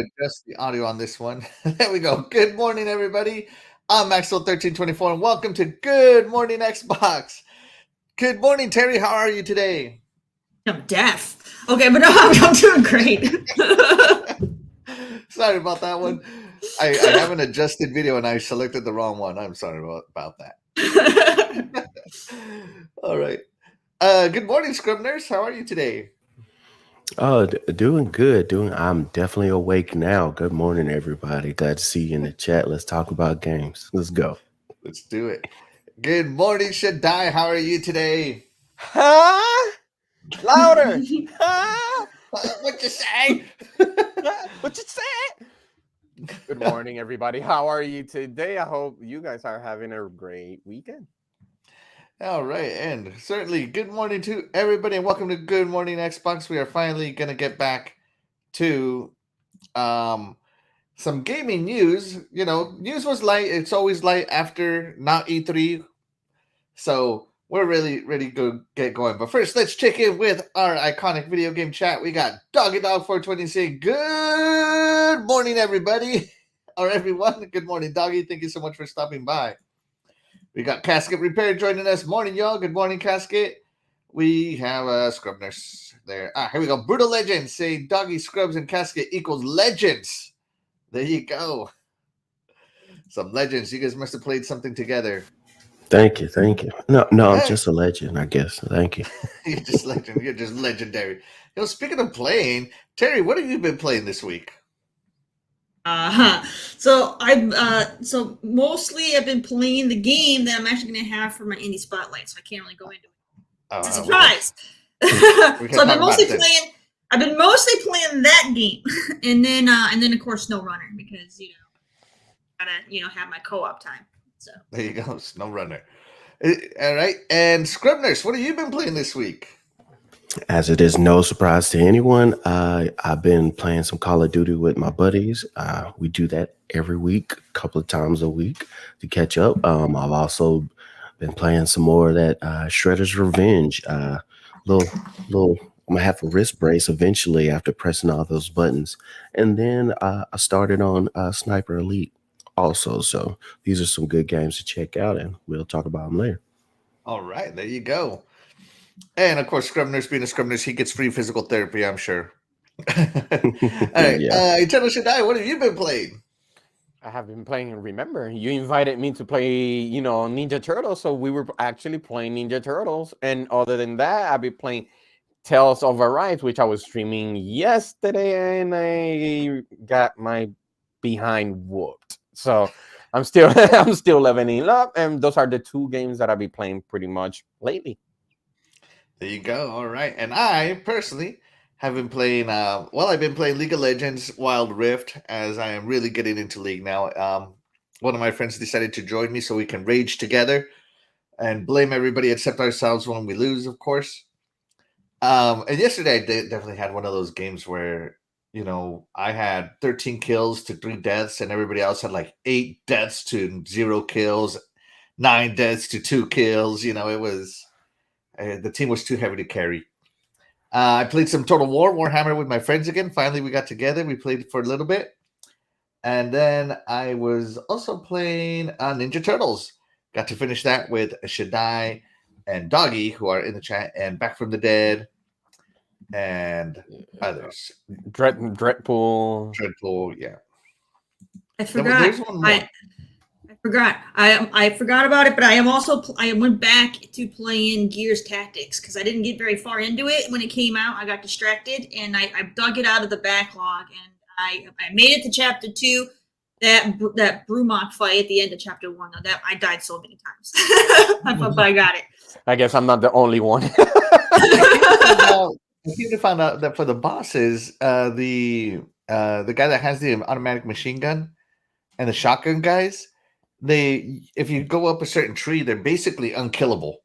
adjust the audio on this one. There we go. Good morning, everybody. I'm Maxwell1324, and welcome to Good Morning Xbox. Good morning, Terry. How are you today? I'm deaf. Okay, but no, I'm doing great. Sorry about that one. I have an adjusted video, and I selected the wrong one. I'm sorry about that. All right. Good morning, Scribners. How are you today? Oh, doing good. I'm definitely awake now. Good morning, everybody. Glad to see you in the chat. Let's talk about games. Let's go. Let's do it. Good morning, Shaddai. How are you today? Huh? Louder. Huh? What you say? What you say? Good morning, everybody. How are you today? I hope you guys are having a great weekend. All right, and certainly good morning to everybody, and welcome to Good Morning Xbox. We are finally going to get back to some gaming news. You know, news was light. It's always light after not E3. So we're really ready to get going. But first, let's check in with our iconic video game chat. We got Doggy Dog 420 saying, good morning, everybody. Or everyone. Good morning, Doggy. Thank you so much for stopping by. We got Casket Repair joining us. Morning, y'all. Good morning, Casket. We have Scrub Nurse there. Here we go. Brutal Legends saying Doggy, Scrubs, and Casket equals legends. There you go. Some legends. You guys must have played something together. Thank you. No, I'm just a legend, I guess. Thank you. You're just legend. You're just legendary. You know, speaking of playing, Terry, what have you been playing this week? So mostly I've been playing the game that I'm actually going to have for my indie spotlight, so I can't really go into it. It's a surprise. So I've been mostly playing that game, and then of course Snow Runner, because gotta have my co-op time. So there you go, Snow Runner. All right, and Scribners, what have you been playing this week? As it is no surprise to anyone, I've been playing some Call of Duty with my buddies. We do that every week, a couple of times a week to catch up. I've also been playing some more of that Shredder's Revenge. Little, I'm gonna have a wrist brace eventually after pressing all those buttons. And then I started on Sniper Elite also. So these are some good games to check out, and we'll talk about them later. All right, there you go. And of course, Scrubners being a Scrubners, he gets free physical therapy, I'm sure. All right, Eternal Shaddai, what have you been playing? I have been playing. Remember, you invited me to play, Ninja Turtles, so we were actually playing Ninja Turtles. And other than that, I've been playing Tales of Arise, which I was streaming yesterday, and I got my behind whooped. So I'm still leveling up, and those are the two games that I've been playing pretty much lately. There you go. All right. And I personally have been playing, I've been playing League of Legends Wild Rift, as I am really getting into League now. One of my friends decided to join me so we can rage together and blame everybody except ourselves when we lose, of course. And yesterday I definitely had one of those games where, I had 13 kills to 3 deaths, and everybody else had like 8 deaths to 0 kills, 9 deaths to 2 kills. It was... the team was too heavy to carry. I played some Total War Warhammer with my friends again. Finally, we got together. We played for a little bit. And then I was also playing Ninja Turtles. Got to finish that with Shaddai and Doggy, who are in the chat, and Back from the Dead, and others. Dreadpool, yeah. I forgot. There's one more. I forgot about it, but I went back to playing Gears Tactics because I didn't get very far into it when it came out. I got distracted, and I dug it out of the backlog, and I made it to chapter 2. That Brumok fight at the end of chapter 1. Though, that I died so many times. But I got it. I guess I'm not the only one. I think to find out that for the bosses, the guy that has the automatic machine gun and the shotgun guys, if you go up a certain tree, they're basically unkillable.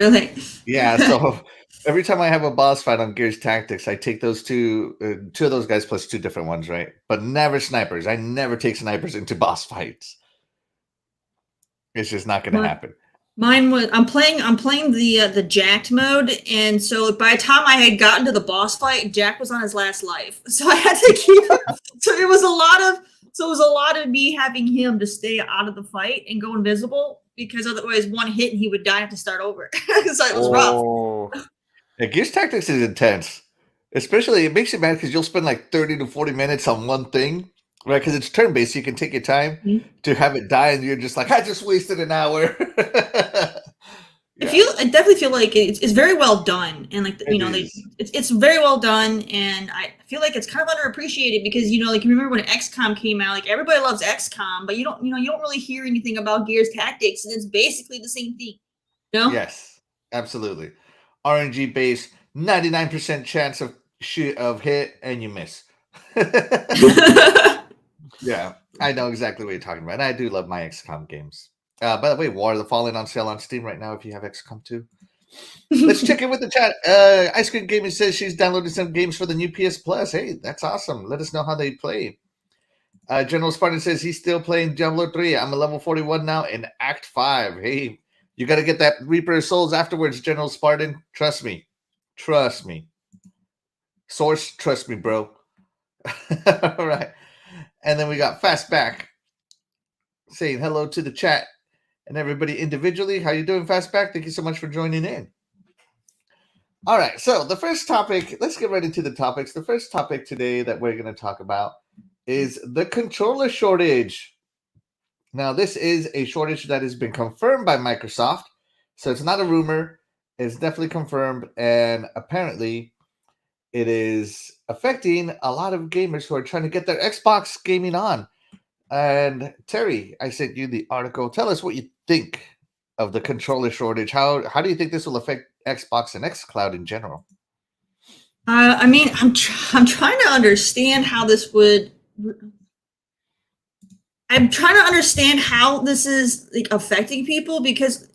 Really? Yeah, so every time I have a boss fight on Gears Tactics, I take those two of those guys plus 2 different ones, right? But never snipers. I never take snipers into boss fights. It's just not going to happen. Mine was I'm playing the jacked mode, and so by the time I had gotten to the boss fight, Jack was on his last life. So I had to keep so it was a lot of me having him to stay out of the fight and go invisible, because otherwise one hit and he would die and have to start over. So it was rough. Yeah, Gears Tactics is intense. Especially it makes you mad because you'll spend like 30 to 40 minutes on one thing. Right, because it's turn-based, so you can take your time to have it die, and you're just like, I just wasted an hour. I definitely feel like it's very well done, and like it's very well done, and I feel like it's kind of underappreciated because like you remember when XCOM came out, like everybody loves XCOM, but you don't really hear anything about Gears Tactics, and it's basically the same thing. Yes, absolutely. RNG based, 99% chance of hit, and you miss. Yeah, I know exactly what you're talking about. And I do love my XCOM games. By the way, War of the Fallen on sale on Steam right now if you have XCOM 2. Let's check in with the chat. Ice Cream Gaming says she's downloaded some games for the new PS Plus. Hey, that's awesome. Let us know how they play. General Spartan says he's still playing Diablo 3. I'm a level 41 now in Act 5. Hey, you got to get that Reaper of Souls afterwards, General Spartan. Trust me. Trust me. Source, trust me, bro. All right. And then we got Fastback saying hello to the chat and everybody individually. How you doing, Fastback? Thank you so much for joining in. All right, so the first topic, let's get right into the topics. The first topic today that we're going to talk about is the controller shortage. Now, this is a shortage that has been confirmed by Microsoft, so it's not a rumor. It's definitely confirmed, and apparently it is affecting a lot of gamers who are trying to get their Xbox gaming on. And Terry, I sent you the article. Tell us what you think of the controller shortage. How do you think this will affect Xbox and xCloud in general? I mean, I'm trying to understand how this would. I'm trying to understand how this is like affecting people, because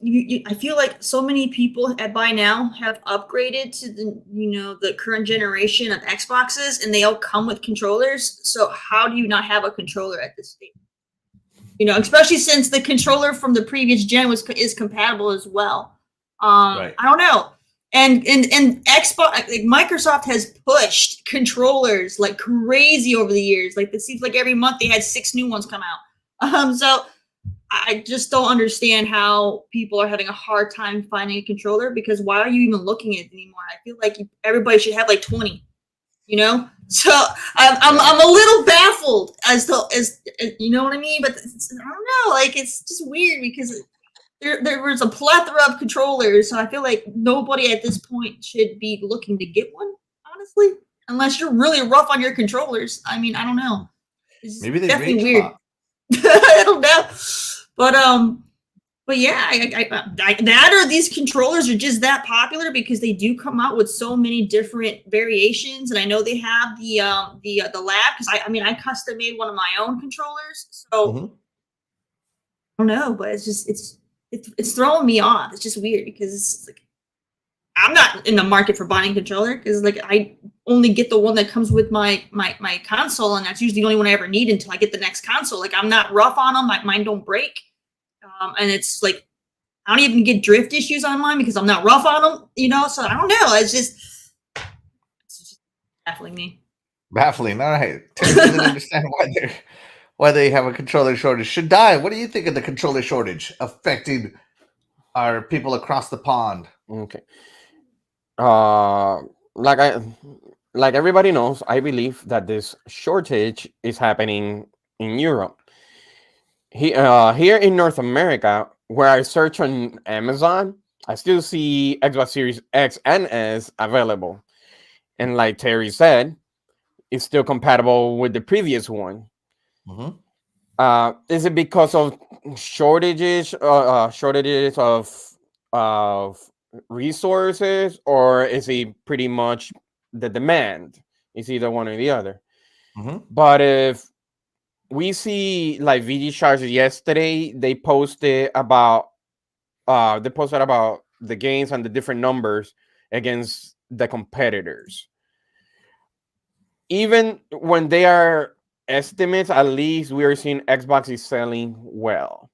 I feel like so many people by now have upgraded to the current generation of Xboxes, and they all come with controllers. So how do you not have a controller at this stage? Especially since the controller from the previous gen is compatible as well. Right. I don't know. And Xbox, like Microsoft has pushed controllers like crazy over the years. Like it seems like every month they had 6 new ones come out. So I just don't understand how people are having a hard time finding a controller, because why are you even looking at it anymore? I feel like everybody should have like 20. So I'm a little baffled as you know what I mean. But I don't know. Like it's just weird because there was a plethora of controllers, so I feel like nobody at this point should be looking to get one, honestly, unless you're really rough on your controllers. I mean, I don't know. It's maybe they definitely range weird. I don't know, but yeah, that or these controllers are just that popular because they do come out with so many different variations, and I know they have the lab, because I custom made one of my own controllers, so I don't know, but it's throwing me off. It's just weird because it's like I'm not in the market for buying a controller, because like I only get the one that comes with my console, and that's usually the only one I ever need until I get the next console. Like I'm not rough on them, mine don't break, and it's like I don't even get drift issues on mine because I'm not rough on them, so I don't know. It's just baffling me. Baffling. All right. Terry doesn't understand why they have a controller shortage. Shaddai, what do you think of the controller shortage affecting our people across the pond? Okay. Like everybody knows, I believe that this shortage is happening in Europe. Here in North America, where I search on Amazon, I still see Xbox Series X and S available. And like Terry said, it's still compatible with the previous one. Is it because of shortages of resources, or is it pretty much the demand? It's either one or the other. But if we see like VG Charges yesterday, they posted about the gains and the different numbers against the competitors. Even when they are estimates, at least we are seeing Xbox is selling well.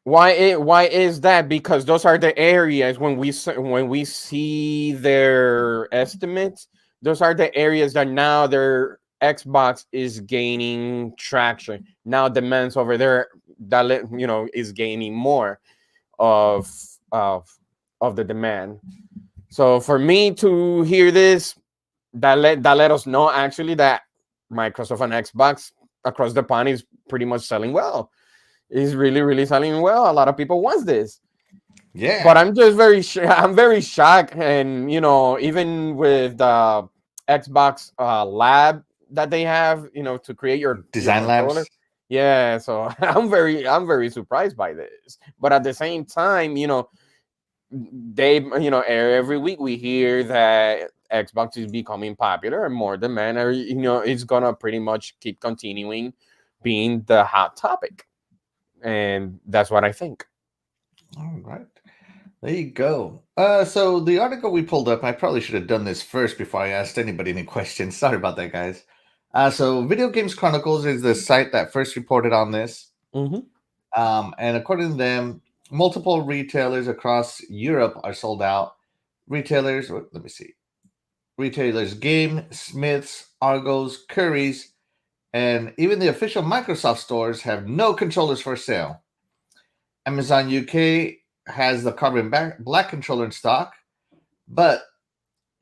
Why is that? Because those are the areas when we see their estimates, those are the areas that now their Xbox is gaining traction. Now demands over there that is gaining more of the demand. So for me to hear this, that let us know actually that Microsoft and Xbox across the pond is pretty much selling well. Is really selling well. A lot of people want this. Yeah. But I'm just I'm very shocked. And even with the Xbox lab that they have, to create your design labs. Yeah, so I'm very surprised by this. But at the same time, they every week we hear that Xbox is becoming popular and more demand, or it's gonna pretty much keep continuing being the hot topic. And that's what I think. All right. There you go. So the article we pulled up, I probably should have done this first before I asked anybody any questions. Sorry about that, guys. So Video Games Chronicles is the site that first reported on this. Mm-hmm. And according to them, multiple retailers across Europe are sold out. Retailers, let me see. Retailers Game, Smiths, Argos, Currys, and even the official Microsoft stores have no controllers for sale. Amazon UK has the Carbon Black controller in stock, but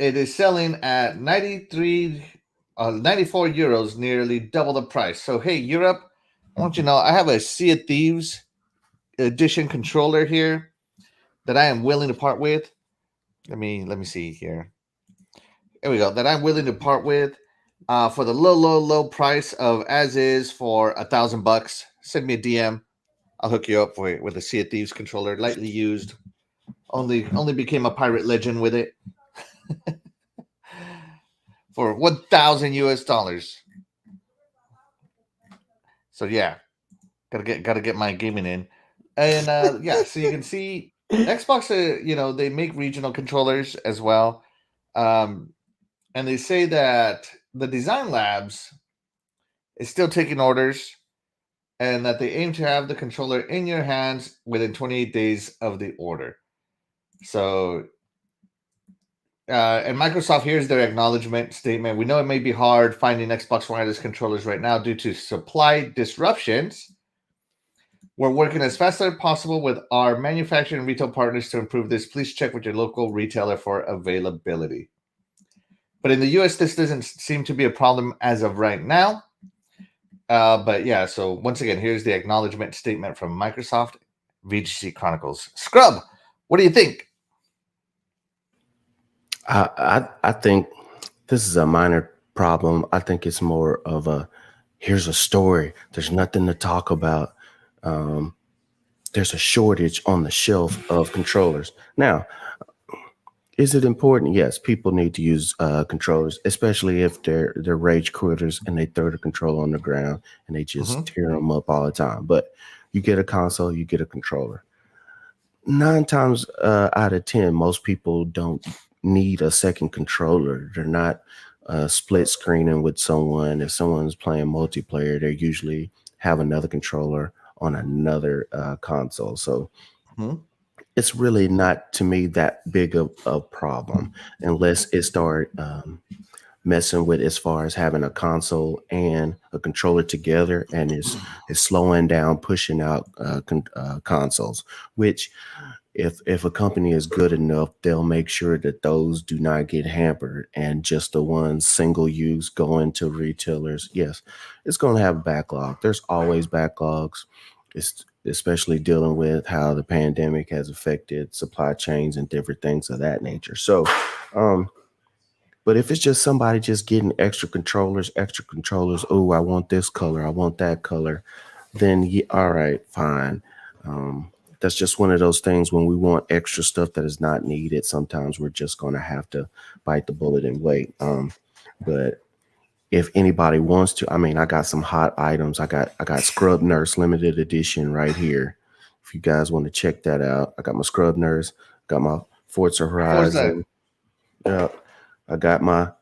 it is selling at 94 euros, nearly double the price. So, hey, Europe, I want you to know I have a Sea of Thieves edition controller here that I am willing to part with. Let me see here. There we go. That I'm willing to part with for the low price of as is for $1,000. Send me a DM. I'll hook you up with a Sea of Thieves controller, lightly used. Only became a pirate legend with it for $1,000 US. So yeah, gotta get my gaming in, and yeah. So you can see Xbox. They make regional controllers as well, and they say that the design labs is still taking orders, and that they aim to have the controller in your hands within 28 days of the order. So, and Microsoft, here's their acknowledgement statement. We know it may be hard finding Xbox wireless controllers right now due to supply disruptions. We're working as fast as possible with our manufacturing and retail partners to improve this. Please check with your local retailer for availability. But in the US, this doesn't seem to be a problem as of right now. But yeah, so once again, here's the acknowledgement statement from Microsoft, VGC Chronicles. Scrub, what do you think? I think this is a minor problem. I think it's more of here's a story. There's nothing to talk about. There's a shortage on the shelf of controllers. Now, is it important? Yes, people need to use controllers, especially if they're rage quitters and they throw the controller on the ground and they just tear them up all the time. But you get a console, you get a controller. 9 times out of 10, most people don't need a second controller. They're not split screening with someone. If someone's playing multiplayer, they usually have another controller on another console. So it's really not, to me, that big of a problem unless it start messing with as far as having a console and a controller together, and is slowing down, pushing out consoles, which if a company is good enough, they'll make sure that those do not get hampered, and just the ones single use going to retailers. Yes, it's going to have a backlog. There's always backlogs. It's especially dealing with how the pandemic has affected supply chains and different things of that nature. So, but if it's just somebody just getting extra controllers, oh, I want this color, I want that color, then yeah, all right, fine. That's just one of those things when we want extra stuff that is not needed. Sometimes we're just going to have to bite the bullet and wait. But if anybody wants to, I mean, I got some hot items. I got Scrub Nurse limited edition right here. If you guys want to check that out, I got my Scrub Nurse, got my Forza Horizon. Yeah, I got my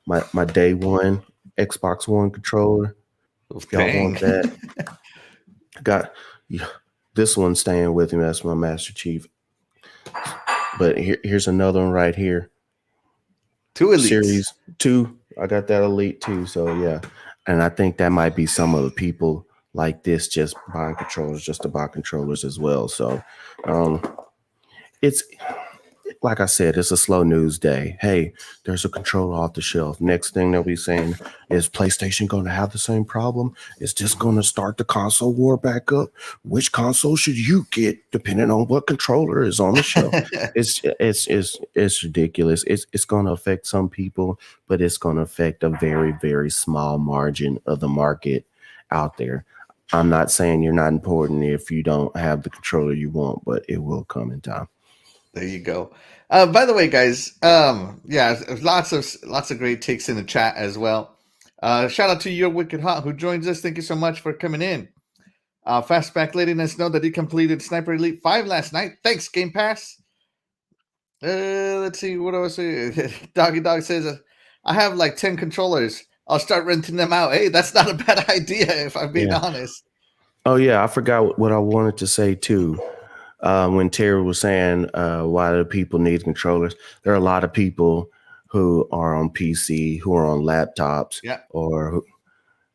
day one Xbox One controller. If y'all want that, I got this one's staying with me. That's my Master Chief. But here's another one right here. 2 elites. Series 2. I got that Elite too. So yeah. And I think that might be some of the people like this just buying controllers just to buy controllers as well. So it's like I said, it's a slow news day. Hey, there's a controller off the shelf. Next thing they'll be saying, is PlayStation going to have the same problem? Is this going to start the console war back up? Which console should you get depending on what controller is on the shelf? It's ridiculous. It's going to affect some people, but it's going to affect a very, very small margin of the market out there. I'm not saying you're not important if you don't have the controller you want, but it will come in time. There you go. By the way, guys, yeah, lots of great takes in the chat as well. Shout out to Your Wicked Hot who joins us. Thank you so much for coming in. Fastback letting us know that he completed Sniper Elite 5 last night. Thanks, Game Pass. Let's see what else. Doggy Dog says, I have like 10 controllers. I'll start renting them out. Hey, that's not a bad idea if I'm being honest. Oh yeah, I forgot what I wanted to say too. When Terry was saying why do people need controllers, there are a lot of people who are on PC, who are on laptops, or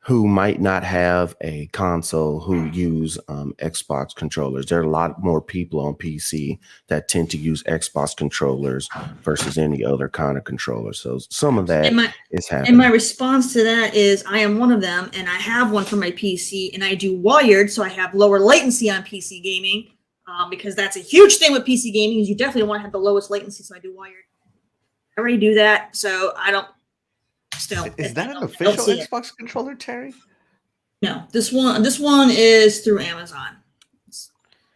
who might not have a console who use Xbox controllers. There are a lot more people on PC that tend to use Xbox controllers versus any other kind of controller. So some of that is happening. And my response to that is I am one of them, and I have one for my PC, and I do wired, so I have lower latency on PC gaming. Because that's a huge thing with PC gaming is you definitely want to have the lowest latency, so I do wired. I already do that, so I don't. Still, is that an official Xbox controller, Terry? No, this one is through Amazon.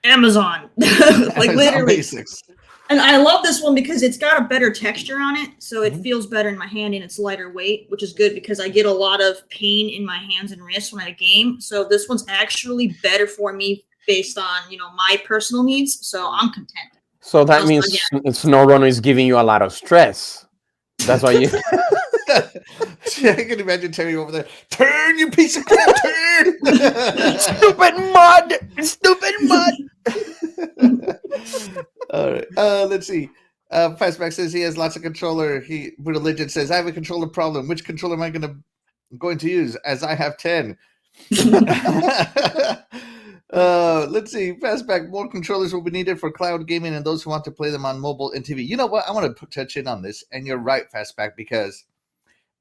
Amazon, like literally. Basics. And I love this one because it's got a better texture on it, so it feels better in my hand and it's lighter weight, which is good because I get a lot of pain in my hands and wrists when I game. So this one's actually better for me based on my personal needs, so I'm content. So that means SnowRunner is giving you a lot of stress. That's why you. I can imagine Terry over there. Turn, you piece of crap! Turn! Stupid mud! All right. Let's see. Fastback says he has lots of controller. Religion says I have a controller problem. Which controller am I going to use? As I have 10. Let's see. Fastback, more controllers will be needed for cloud gaming and those who want to play them on mobile and TV. You know what? I want to touch in on this, and you're right, Fastback, because,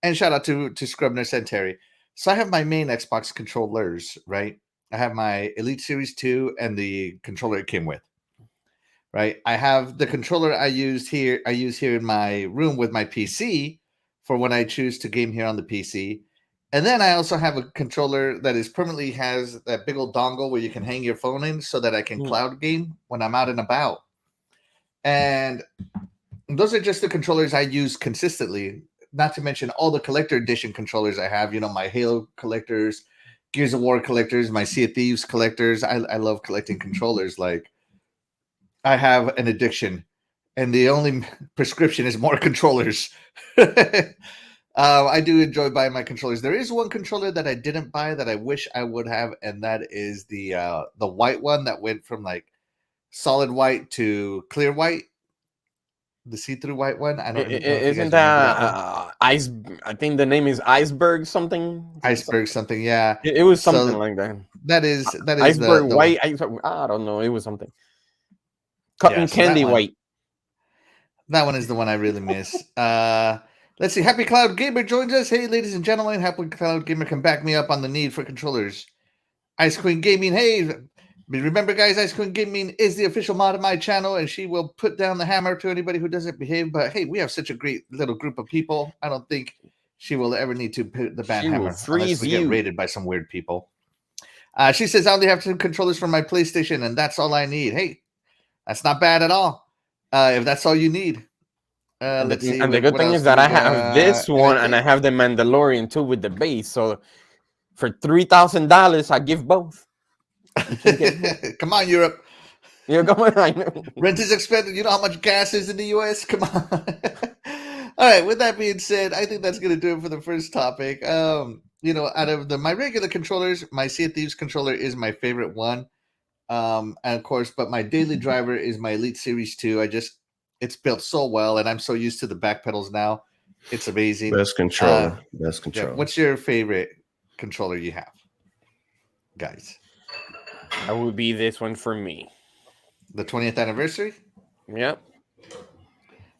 and shout out to Scrubner and Terry. So I have my main Xbox controllers, right? I have my Elite Series 2 and the controller it came with, right? I have the controller I use here in my room with my PC for when I choose to game here on the PC. And then I also have a controller that is permanently has that big old dongle where you can hang your phone in so that I can cloud game when I'm out and about. And those are just the controllers I use consistently, not to mention all the collector edition controllers I have, my Halo collectors, Gears of War collectors, my Sea of Thieves collectors. I love collecting controllers. Like, I have an addiction, and the only prescription is more controllers. I do enjoy buying my controllers. There is one controller that I didn't buy that I wish I would have, and that is the white one that went from like solid white to clear white. The see-through white one. I don't. Isn't that ice? I think the name is Iceberg something. Iceberg something. Yeah. It was something like that. That is Iceberg white. I don't know. It was something. Cotton candy white. That one is the one I really miss. Let's see. Happy Cloud Gamer joins us. Hey, ladies and gentlemen. Happy Cloud Gamer can back me up on the need for controllers. Ice Queen Gaming. Hey, remember, guys, Ice Queen Gaming is the official mod of my channel, and she will put down the hammer to anybody who doesn't behave. But hey, we have such a great little group of people. I don't think she will ever need to put the bad hammer unless we get raided by some weird people. She says, I only have 2 controllers for my PlayStation, and that's all I need. Hey, that's not bad at all. If that's all you need. Let's see. And the good thing is that I have this one, and I have the Mandalorian too with the base. So for $3,000, I give both. Come on, Europe. You're going. I know. Rent is expensive. You know how much gas is in the U.S. Come on. All right. With that being said, I think that's going to do it for the first topic. Out of my regular controllers, my Sea of Thieves controller is my favorite one. And of course, but my daily driver is my Elite Series 2. It's built so well, and I'm so used to the back pedals now. It's amazing. Best controller. Best controller. Yeah, what's your favorite controller you have, guys? That would be this one for me. The 20th anniversary? Yep.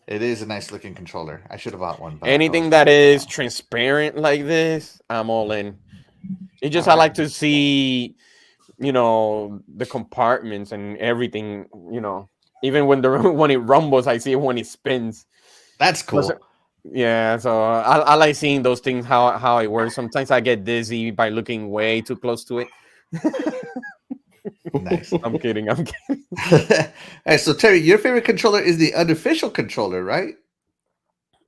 It is a nice looking controller. I should have bought one. But anything that is transparent like this, I'm all in. It just, I like to see, you know, the compartments and everything, you know, even when it rumbles, I see it when it spins. That's cool. Yeah, so I like seeing those things, how it works. Sometimes I get dizzy by looking way too close to it. Nice. I'm kidding. All right, so Terry, your favorite controller is the unofficial controller, right?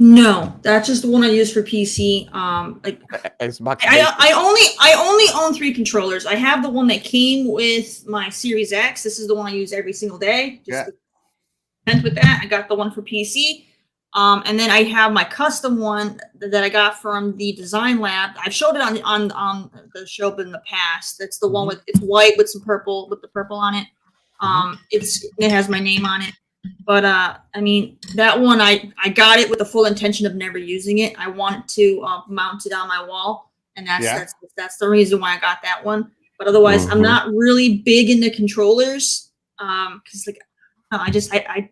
No, that's just the one I use for PC. Like Xbox. I only own 3 controllers. I have the one that came with my Series X. This is the one I use every single day. And with that, I got the one for PC. And then I have my custom one that I got from the design lab. I've showed it on the show in the past. That's the one with, it's white with some purple, with the purple on it. It has my name on it. But I mean, that one I got it with the full intention of never using it. I want to mount it on my wall, and that's the reason why I got that one. But otherwise, I'm not really big into controllers because like I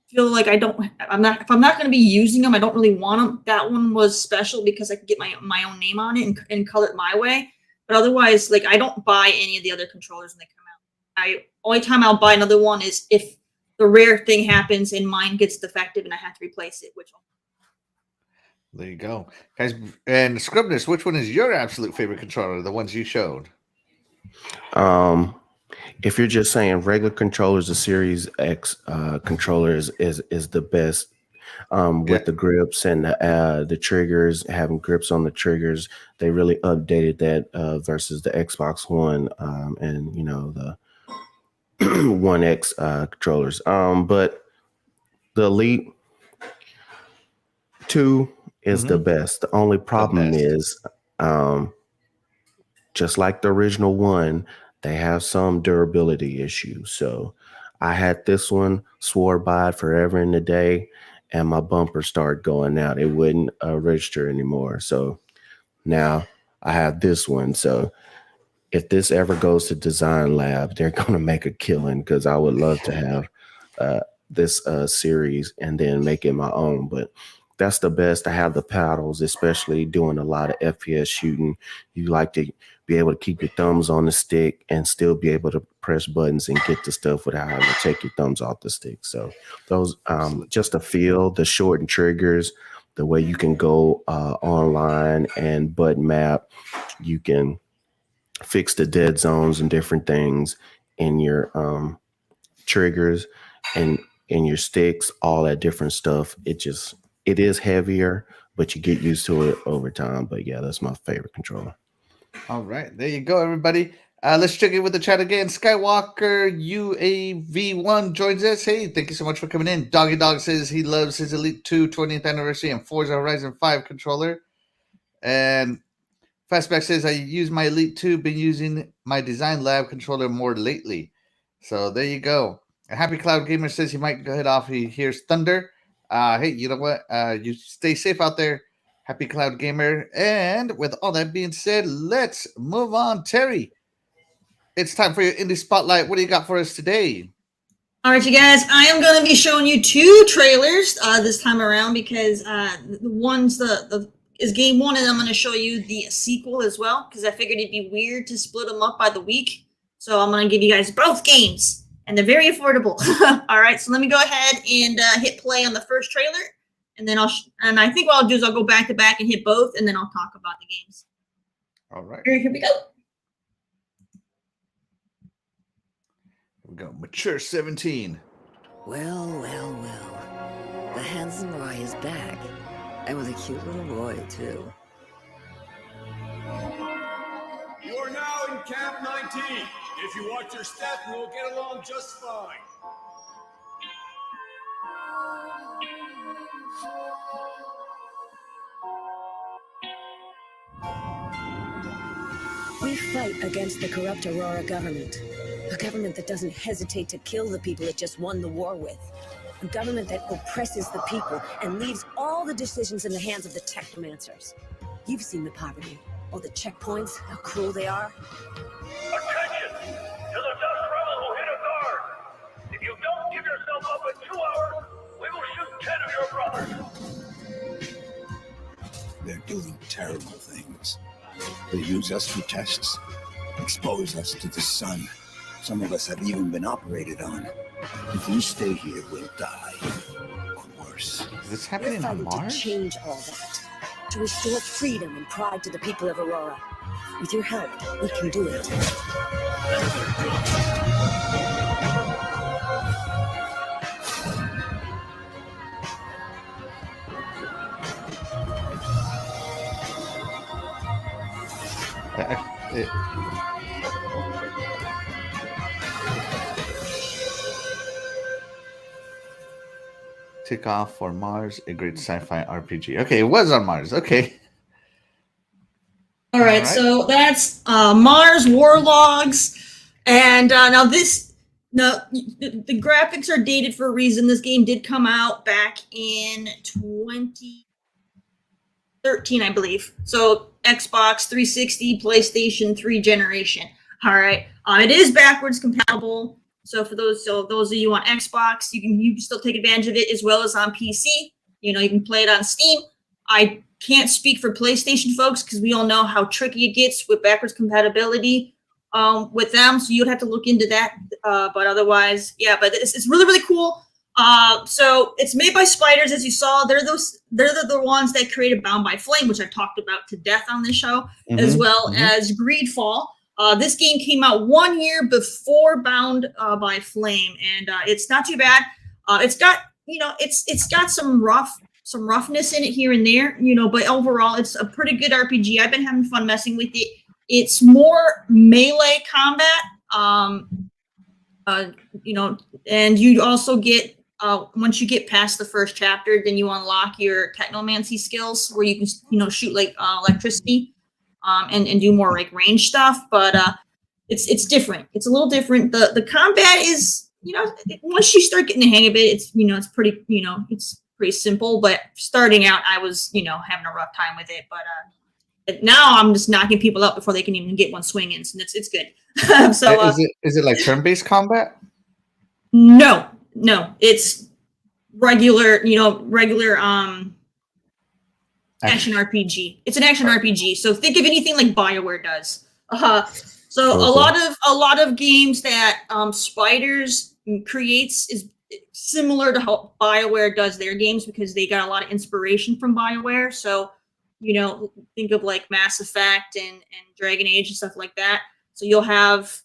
feel like if I'm not going to be using them, I don't really want them. That one was special because I could get my own name on it and color it my way. But otherwise, like I don't buy any of the other controllers when they come out. Only time I'll buy another one is if the rare thing happens and mine gets defective and I have to replace it. There you go, guys. And Scribners, which one is your absolute favorite controller? The ones you showed. If you're just saying regular controllers, the Series X controllers is the best. With the grips and the triggers, having grips on the triggers, they really updated that versus the Xbox One and you know the One X controllers. But the Elite 2 is the best. The only problem is just like the original one, they have some durability issues. So I had this one, swore by it forever in the day, and my bumper started going out. It wouldn't register anymore. So now I have this one. So if this ever goes to design lab, they're going to make a killing because I would love to have this series and then make it my own. But that's the best. I have the paddles, especially doing a lot of FPS shooting. You like to be able to keep your thumbs on the stick and still be able to press buttons and get the stuff without having to take your thumbs off the stick. So those, just the feel, the shortened triggers, the way you can go online and button map, you can fix the dead zones and different things in your triggers and in your sticks, all that different stuff. It is heavier, but you get used to it over time. But yeah, that's my favorite controller. All right, there you go, everybody. Let's check in with the chat again. Skywalker UAV1 joins us. Hey, thank you so much for coming in. Doggy Dog says he loves his Elite 2 20th anniversary and Forza Horizon 5 controller. And Fastback says I use my Elite 2, been using my Design Lab controller more lately. So there you go. And Happy Cloud Gamer says he might go head off. He hears thunder. Hey, you know what? You stay safe out there, Happy Cloud Gamer. And with all that being said, let's move on. Terry, it's time for your Indie Spotlight. What do you got for us today? All right, you guys, I am going to be showing you 2 trailers this time around because the one's is game 1, and I'm going to show you the sequel as well because I figured it'd be weird to split them up by the week. So I'm going to give you guys both games. And they're very affordable. All right, so let me go ahead and hit play on the first trailer, and then and I think what I'll do is I'll go back to back and hit both, and then I'll talk about the games. All right. Here we go. Here we go. Mature 17. Well, well, well. The handsome boy is back, and with a cute little boy too. You are now in Camp 19. If you watch your step, you will get along just fine. We fight against the corrupt Aurora government. A government that doesn't hesitate to kill the people it just won the war with. A government that oppresses the people and leaves all the decisions in the hands of the technomancers. You've seen the poverty, all the checkpoints, how cruel they are. Attention! To the dust rebel who hit a guard! If you don't give yourself up in 2 hours, we will shoot 10 of your brothers! They're doing terrible things. They use us for tests, expose us to the sun. Some of us have even been operated on. If we stay here, we'll die. Or worse. Is this happening We're on fighting Mars? to change all that. To restore freedom and pride to the people of Aurora. With your help, we can do it. Took off for Mars, a great sci-fi RPG. Okay, it was on Mars. Okay. All right, so that's Mars War Logs, and the graphics are dated for a reason. This game did come out back in 2013, I believe. So Xbox 360, PlayStation 3 generation. All right, it is backwards compatible. So for those of you on Xbox, you can still take advantage of it, as well as on PC. You can play it on Steam. I can't speak for PlayStation folks because we all know how tricky it gets with backwards compatibility with them. So you'd have to look into that. But otherwise, yeah. But it's really, really cool. So it's made by Spiders, as you saw. They're the ones that created Bound by Flame, which I've talked about to death on this show, as well as Greedfall. This game came out 1 year before Bound by Flame, and it's not too bad. It's got it's got some roughness in it here and there, but overall it's a pretty good RPG. I've been having fun messing with it. It's more melee combat, and you also get once you get past the first chapter, then you unlock your technomancy skills where you can shoot like electricity. And do more like range stuff, but it's different. It's a little different. The combat is, once you start getting the hang of it, it's it's pretty pretty simple. But starting out, I was having a rough time with it. But now I'm just knocking people out before they can even get one swing in, so it's good. So is it like turn-based combat? No, it's regular action RPG. It's an action RPG. So think of anything like BioWare does. So a lot of games that Spiders creates is similar to how BioWare does their games, because they got a lot of inspiration from BioWare. So think of like Mass Effect and Dragon Age and stuff like that. So you'll have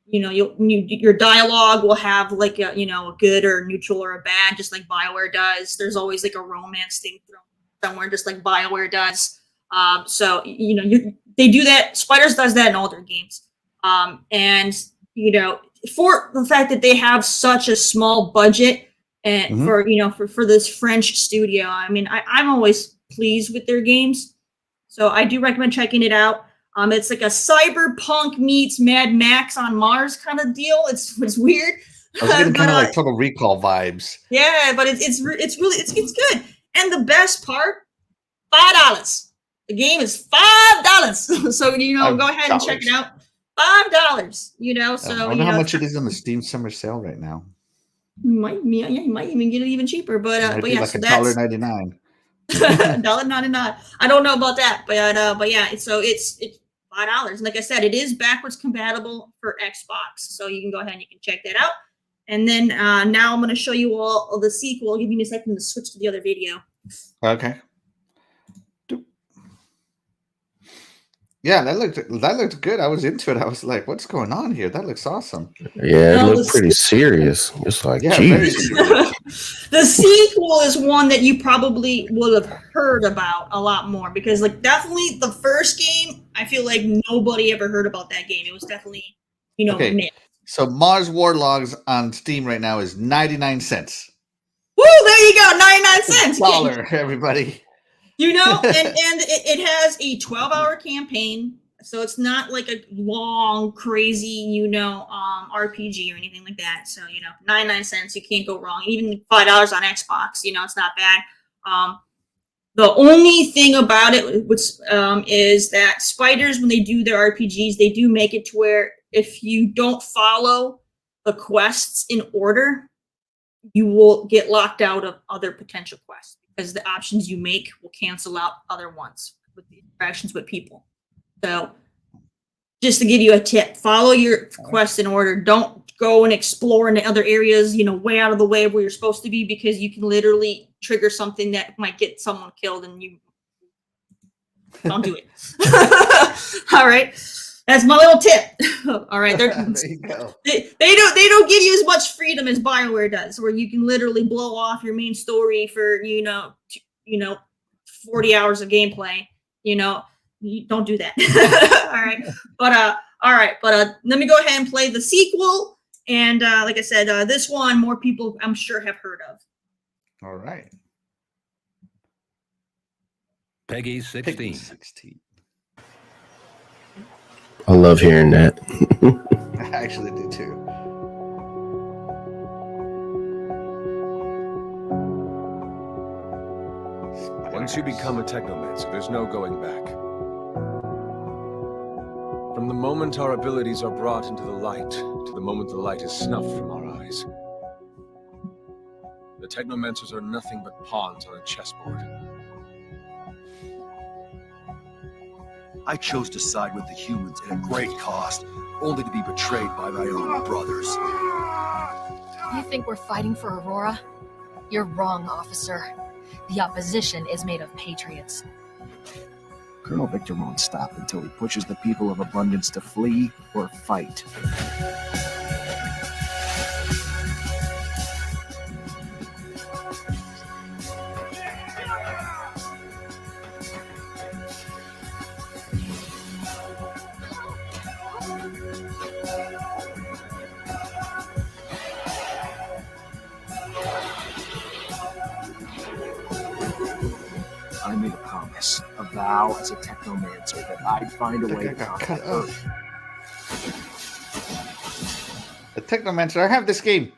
your dialogue will have like a good or neutral or a bad, just like BioWare does. There's always like a romance thing thrown somewhere, just like BioWare does. So they do that. Spiders does that in all their games. And for the fact that they have such a small budget and for this French studio, I mean, I'm always pleased with their games. So I do recommend checking it out. It's like a cyberpunk meets Mad Max on Mars kind of deal. It's weird. I was getting kind of like Total Recall vibes. Yeah, but it's good. And the best part, $5. The game is $5. So go ahead and check it out. $5. So I wonder how much it is on the Steam Summer Sale right now. You might even get it even cheaper. But yeah, like so $1.99. $1.99. I don't know about that, but yeah. So it's $5. And like I said, it is backwards compatible for Xbox. So you can go ahead and you can check that out. And then now I'm going to show you all the sequel. I'll give you a second to switch to the other video. Okay. Yeah, that looked good. I was into it. I was like, "What's going on here? That looks awesome." Yeah, it looked pretty serious. It's like, geez. The sequel is one that you probably would have heard about a lot more, because like definitely the first game, I feel like nobody ever heard about that game. It was definitely myth. So Mars War Logs on Steam right now is 99 cents. Woo! There you go, 99 cents. $1, everybody. And it has a 12-hour campaign, So it's not like a long, crazy, RPG or anything like that. So 99 cents, you can't go wrong. Even $5 on Xbox, it's not bad. The only thing about it is that spiders, when they do their RPGs, they do make it to where if you don't follow the quests in order, you will get locked out of other potential quests because the options you make will cancel out other ones with the interactions with people. So just to give you a tip, follow your quests in order. Don't go and explore into other areas, way out of the way where you're supposed to be, because you can literally trigger something that might get someone killed, and you don't do it. All right. That's my little tip. All right. There you go. They don't give you as much freedom as BioWare does, where you can literally blow off your main story for, 40 hours of gameplay. You don't do that. All right. But let me go ahead and play the sequel. And like I said, this one more people I'm sure have heard of. All right. Peggy 16. Peggy 16. I love hearing that. I actually do too. Once you become a technomancer, there's no going back. From the moment our abilities are brought into the light, to the moment the light is snuffed from our eyes, the technomancers are nothing but pawns on a chessboard. I chose to side with the humans at a great cost, only to be betrayed by my own brothers. You think we're fighting for Aurora? You're wrong, officer. The opposition is made of patriots. Colonel Victor won't stop until he pushes the people of Abundance to flee or fight. I made a promise, a vow as a technomancer, that I'd find a way to conquer Earth. The Technomancer, I have this game.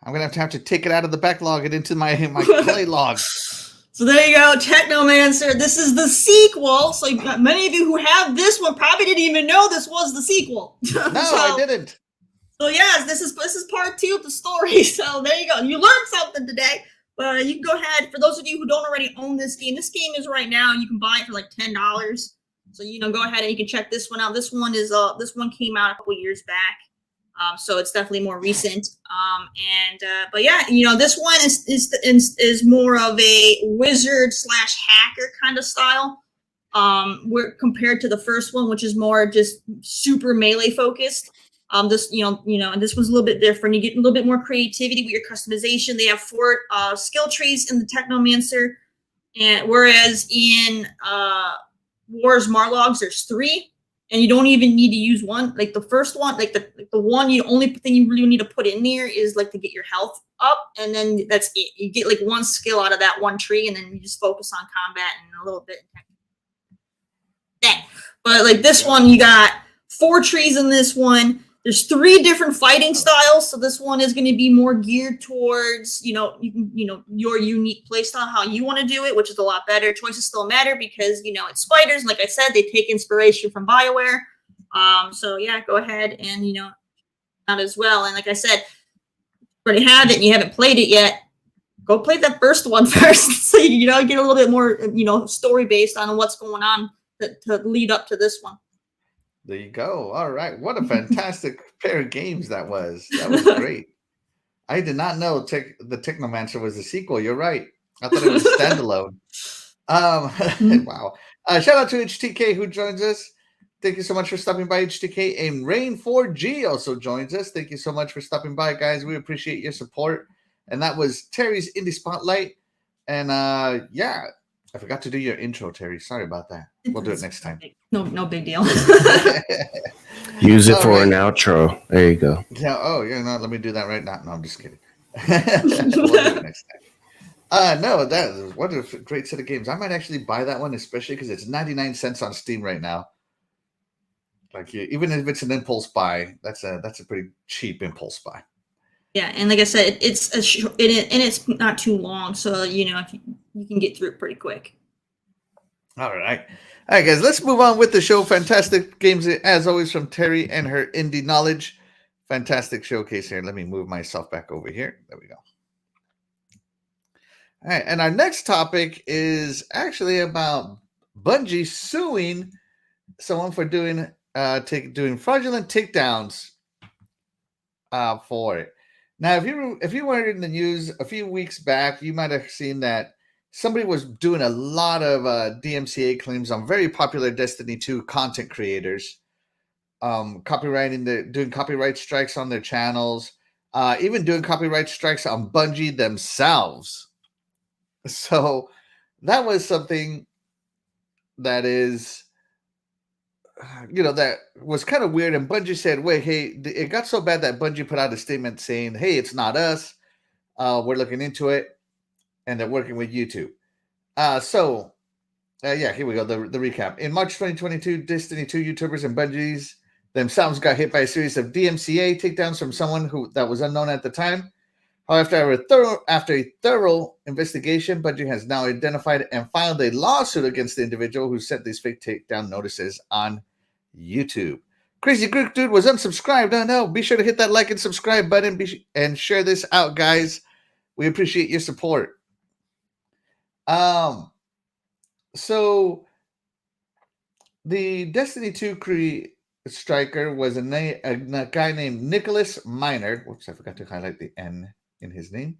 I'm gonna have to take it out of the backlog and into my play log. So there you go, Technomancer. This is the sequel. So many of you who have this one probably didn't even know this was the sequel. No, I didn't. So yes, this is part 2 of the story. So there you go. You learned something today. But you can go ahead, for those of you who don't already own this game is right now, you can buy it for like $10. So go ahead and you can check this one out. This one came out a couple years back, so it's definitely more recent. But yeah, this one is more of a wizard / hacker kind of style. Where compared to the first one, which is more just super melee focused. And this one's a little bit different. You get a little bit more creativity with your customization. They have 4 skill trees in the Technomancer, and whereas in Wars Marlogs there's 3, and you don't even need to use one. Like the first one, like the one, the only thing you really need to put in there is like to get your health up, and then that's it. You get like 1 skill out of that 1 tree, and then you just focus on combat and a little bit. But like this one, you got 4 trees in this one. There's 3 different fighting styles, so this one is going to be more geared towards, your unique playstyle, how you want to do it, which is a lot better. Choices still matter because, it's spiders. And like I said, they take inspiration from BioWare. So yeah, go ahead and, out as well. And like I said, if you already have it and you haven't played it yet, go play that first one first, so get a little bit more, story based on what's going on to lead up to this one. There you go. All right. What a fantastic pair of games that was. That was great. I did not know the Technomancer was the sequel. You're right. I thought it was standalone. Wow. Shout out to HTK who joins us. Thank you so much for stopping by, HTK. And Rain4G also joins us. Thank you so much for stopping by, guys. We appreciate your support. And that was Terry's Indie Spotlight. And yeah, I forgot to do your intro, Terry. Sorry about that. We'll do it next time. No big deal. Use it for an outro. There you go. Yeah. Oh, yeah. No, let me do that right now. No, I'm just kidding. We'll do it next time. No, what a great set of games. I might actually buy that one, especially because it's 99 cents on Steam right now. Like, even if it's an impulse buy, that's a pretty cheap impulse buy. Yeah, and like I said, it's not too long, so you can get through it pretty quick. All right, guys, let's move on with the show. Fantastic games as always from Terri and her indie knowledge. Fantastic showcase here. Let me move myself back over here. There we go. All right, and our next topic is actually about Bungie suing someone for doing fraudulent takedowns for it. Now, if you were in the news a few weeks back, you might have seen that somebody was doing a lot of DMCA claims on very popular Destiny 2 content creators, doing copyright strikes on their channels, even doing copyright strikes on Bungie themselves. So that was something that is, that was kind of weird. And Bungie said, wait, hey, it got so bad that Bungie put out a statement saying, hey, it's not us. We're looking into it. And they're working with YouTube. Here we go. The recap. In March 2022, Destiny 2 YouTubers and Bungies themselves got hit by a series of DMCA takedowns from someone that was unknown at the time. However, after a thorough investigation, Bungie has now identified and filed a lawsuit against the individual who sent these fake takedown notices on YouTube. Crazy Greek Dude was unsubscribed. Oh no! Be sure to hit that like and subscribe button and share this out, guys. We appreciate your support. So the Destiny 2 striker was a guy named Nicholas Miner. Whoops, I forgot to highlight the N in his name.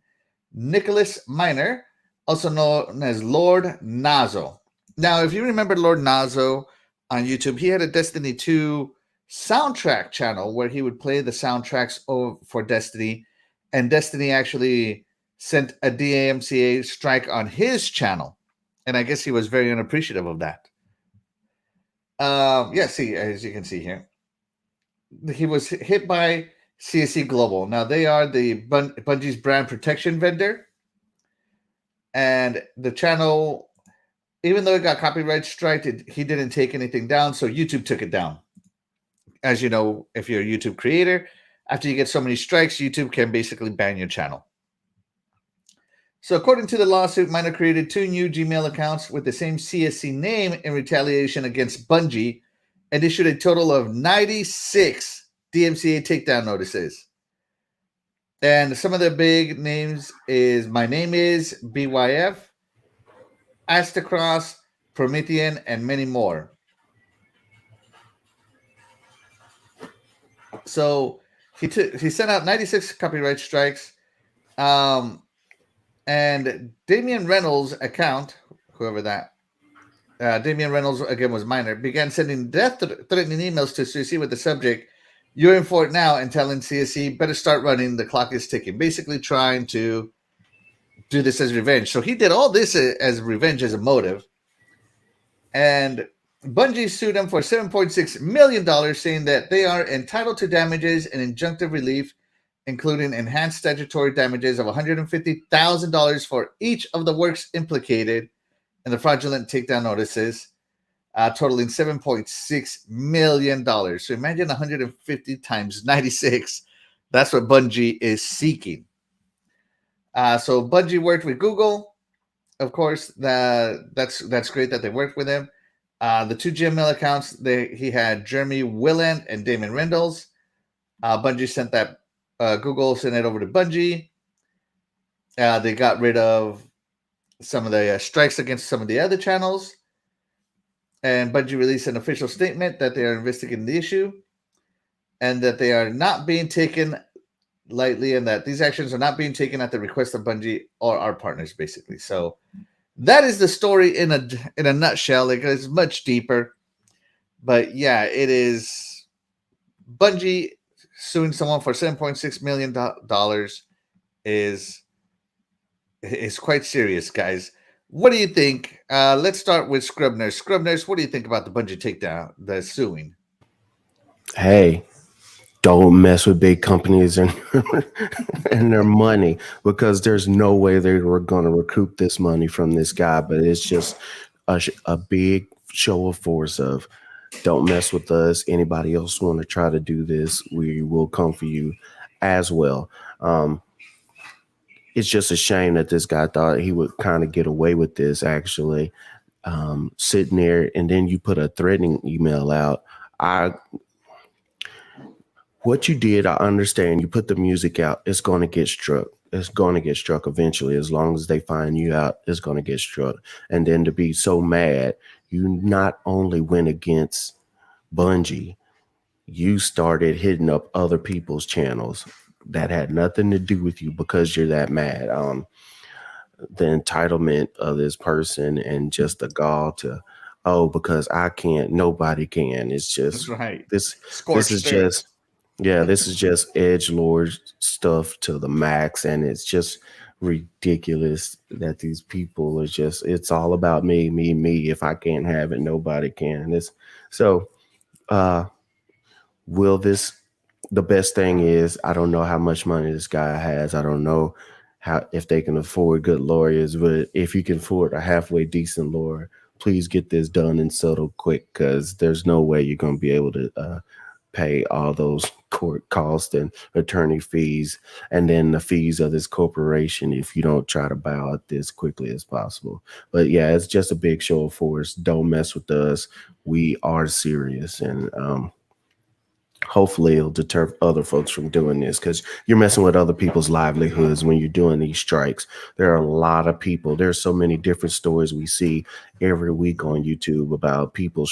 Nicholas Miner, also known as Lord Nazo. Now, if you remember Lord Nazo on YouTube, he had a Destiny 2 soundtrack channel where he would play the soundtracks for Destiny, and Destiny actually sent a DMCA strike on his channel, and I guess he was very unappreciative of that. See, as you can see here, he was hit by CSC Global. Now, they are the Bungie's brand protection vendor, and the channel, even though it got copyright striked, he didn't take anything down, so YouTube took it down. As you know, if you're a YouTube creator, after you get so many strikes, YouTube can basically ban your channel. So according to the lawsuit, Miner created 2 new Gmail accounts with the same CSC name in retaliation against Bungie and issued a total of 96 DMCA takedown notices. And some of the big names is My Name Is, BYF, Astacross, Promethean, and many more. So he sent out 96 copyright strikes. And Damian Reynolds' account, whoever that, Damian Reynolds, again, was Miner, began sending death-threatening emails to CSC with the subject, "You're in for it now," and telling CSC, "Better start running, the clock is ticking," basically trying to do this as revenge. So he did all this as revenge, as a motive. And Bungie sued him for $7.6 million, saying that they are entitled to damages and injunctive relief, including enhanced statutory damages of $150,000 for each of the works implicated in the fraudulent takedown notices, totaling $7.6 million. So imagine 150 times 96. That's what Bungie is seeking. So Bungie worked with Google. Of course, that's great that they worked with him. The 2 Gmail accounts, he had Jeremy Willand and Damon Reynolds. Bungie sent that. Google sent it over to Bungie. They got rid of some of the strikes against some of the other channels. And Bungie released an official statement that they are investigating the issue and that they are not being taken lightly, and that these actions are not being taken at the request of Bungie or our partners, basically. So that is the story in a nutshell. It's much deeper. But yeah, it is Bungie suing someone for $7.6 million is quite serious, guys. What do you think? Let's start with Scrubners. Scrubners, what do you think about the Bungie takedown, the suing? Hey, don't mess with big companies and and their money, because there's no way they were going to recoup this money from this guy. But it's just a big show of force of don't mess with us. Anybody else want to try to do this, we will come for you as well. It's just a shame that this guy thought he would kind of get away with this, actually, sitting there, and then you put a threatening email out. What you did, I understand. You put the music out, it's going to get struck. It's going to get struck eventually. As long as they find you out, it's going to get struck. And then to be so mad, you not only went against Bungie, you started hitting up other people's channels that had nothing to do with you because you're that mad. The entitlement of this person and just the gall to, because I can't, nobody can. It's just this is just edgelord stuff to the max, and it's just ridiculous that these people are just, it's all about me. If I can't have it, nobody can. The best thing is, I don't know how much money this guy has. I don't know if they can afford good lawyers, but if you can afford a halfway decent lawyer, please get this done and settled quick, because there's no way you're going to be able to pay all those court costs and attorney fees, and then the fees of this corporation if you don't try to bow out this quickly as possible. But yeah, it's just a big show of force. Don't mess with us. We are serious, and hopefully it'll deter other folks from doing this, because you're messing with other people's livelihoods when you're doing these strikes. There are a lot of people. There's so many different stories we see every week on YouTube about people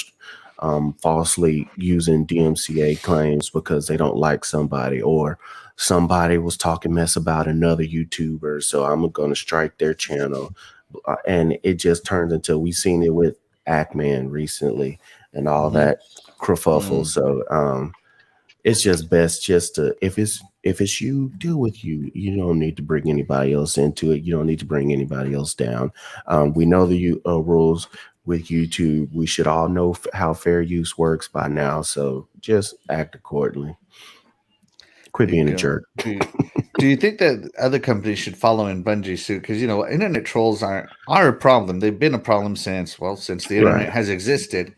falsely using DMCA claims because they don't like somebody, or somebody was talking mess about another YouTuber, so I'm going to strike their channel. And it just turns into, we've seen it with Ackman recently and all that kerfuffle. So it's just best just to, if it's you, deal with you. You don't need to bring anybody else into it. You don't need to bring anybody else down. We know the rules with YouTube. We should all know how fair use works by now. So just act accordingly. Quit being a jerk. Do you think that other companies should follow in Bungie's suit? Because, internet trolls are a problem. They've been a problem since the internet has existed.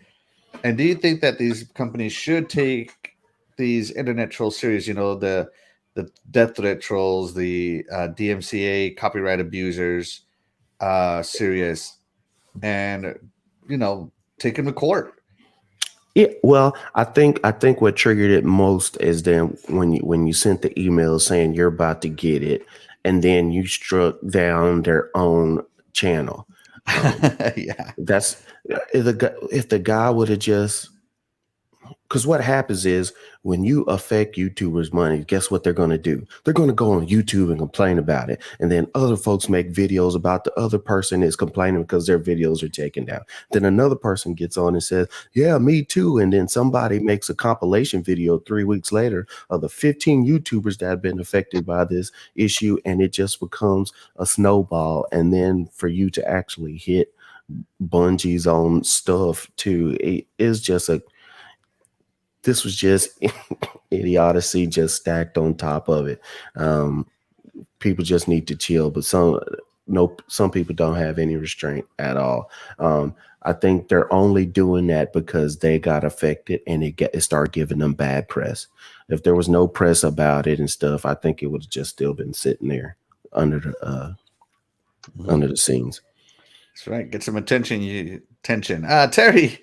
And do you think that these companies should take these internet trolls serious? The death threat trolls, the DMCA copyright abusers serious, and take them to court? Yeah, well, I think what triggered it most is then when you sent the email saying you're about to get it, and then you struck down their own channel. Yeah, that's if the guy would have just, because what happens is when you affect YouTubers' money, guess what they're going to do? They're going to go on YouTube and complain about it. And then other folks make videos about the other person is complaining because their videos are taken down. Then another person gets on and says, yeah, me too. And then somebody makes a compilation video 3 weeks later of the 15 YouTubers that have been affected by this issue. And it just becomes a snowball. And then for you to actually hit Bungie's own stuff too, it is just this was just idiocy just stacked on top of it. People just need to chill, but some people don't have any restraint at all. I think they're only doing that because they got affected and it started giving them bad press. If there was no press about it and stuff, I think it would have just still been sitting there under the scenes. That's right. Get some attention. Terry,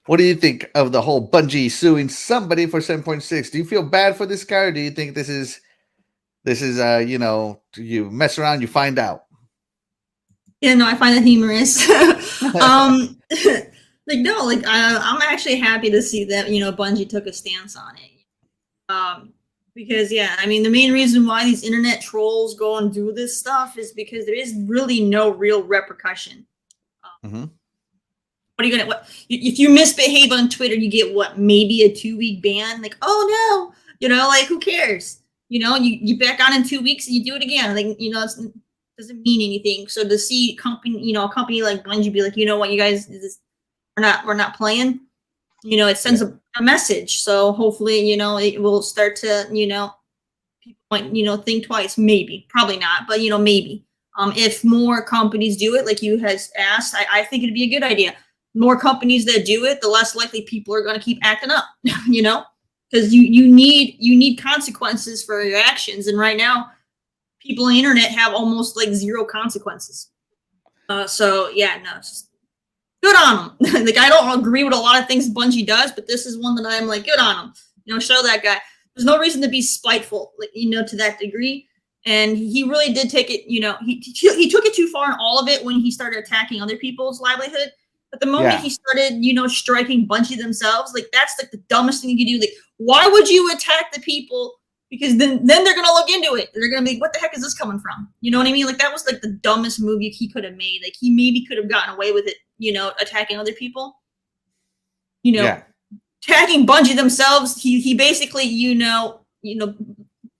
what do you think of the whole Bungie suing somebody for 7.6? Do you feel bad for this guy, or do you think this is you mess around, you find out? Yeah, no, I find it humorous. I'm actually happy to see that Bungie took a stance on it. Because the main reason why these internet trolls go and do this stuff is because there is really no real repercussion. What are you gonna? If you misbehave on Twitter, you get maybe a 2-week ban? Like, oh no, who cares? You back on in 2 weeks and you do it again. Like, it doesn't mean anything. So to see a company like Bungie be like, you know what, you guys, we're not playing. it sends a message. So hopefully, it will start to, people might, think twice, maybe, probably not, but, maybe. If more companies do it, like you has asked, I think it'd be a good idea. More companies that do it, the less likely people are going to keep acting up, because you need consequences for your actions. And right now, people on the internet have almost like zero consequences. So yeah, no, just good on them. Like, I don't agree with a lot of things Bungie does, but this is one that I'm like, good on them. Show that guy. There's no reason to be spiteful, like, to that degree. And he really did take it, he took it too far in all of it when he started attacking other people's livelihood. But the moment he started, striking Bungie themselves, like, that's like the dumbest thing you can do. Like, why would you attack the people? Because then they're going to look into it. They're going to be, what the heck is this coming from? You know what I mean? Like, that was like the dumbest move he could have made. Like, he maybe could have gotten away with it, attacking other people. Attacking Bungie themselves, he basically,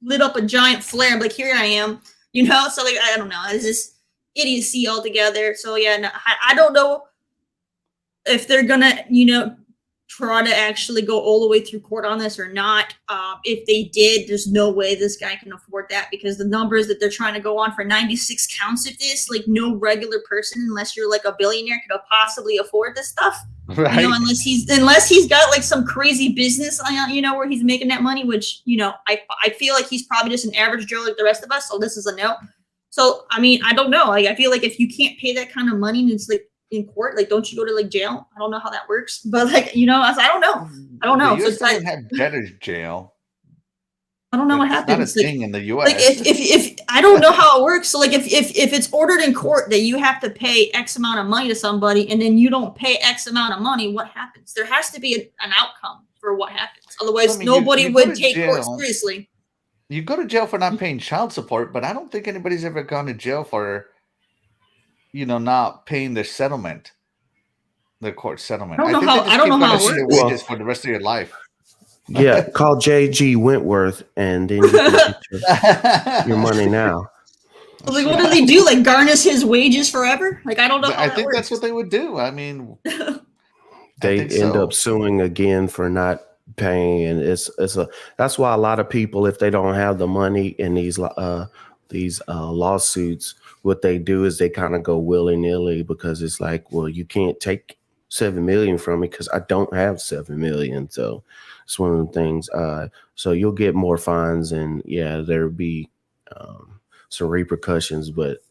lit up a giant flare. Like, here I am, So, like, I don't know. It's just idiocy altogether. So, yeah, no, I don't know if they're going to, try to actually go all the way through court on this or not. If they did, there's no way this guy can afford that, because the numbers that they're trying to go on for 96 counts of this, like, no regular person, unless you're like a billionaire, could possibly afford this stuff. Right. Unless he's got like some crazy business, where he's making that money, which, I feel like he's probably just an average Joe like the rest of us. So this is a no. So, I mean, I don't know. Like, I feel like if you can't pay that kind of money and it's like in court, like, don't you go to like jail? I don't know how that works, but like, I don't know. The US So doesn't have debtors jail. I don't know what happens. It's not a thing in the US. Like, if I don't know how it works. So like, if it's ordered in court that you have to pay X amount of money to somebody, and then you don't pay X amount of money, what happens? There has to be an outcome for what happens. Otherwise, nobody you would take court seriously. You go to jail for not paying child support, but I don't think anybody's ever gone to jail for, not paying their settlement, the court settlement. I don't know how it works. Wages for the rest of your life. Yeah, call J.G. Wentworth, and then you can get your money now. Like, what do they do? Like, garnish his wages forever? Like, I don't know. I think that's what they would do. I mean, they end up suing again for not paying, and that's why a lot of people, if they don't have the money in these lawsuits, what they do is they kind of go willy-nilly, because it's like, well, you can't take $7 million from me because I don't have $7 million. So it's one of the things. So you'll get more fines, and there'll be some repercussions, but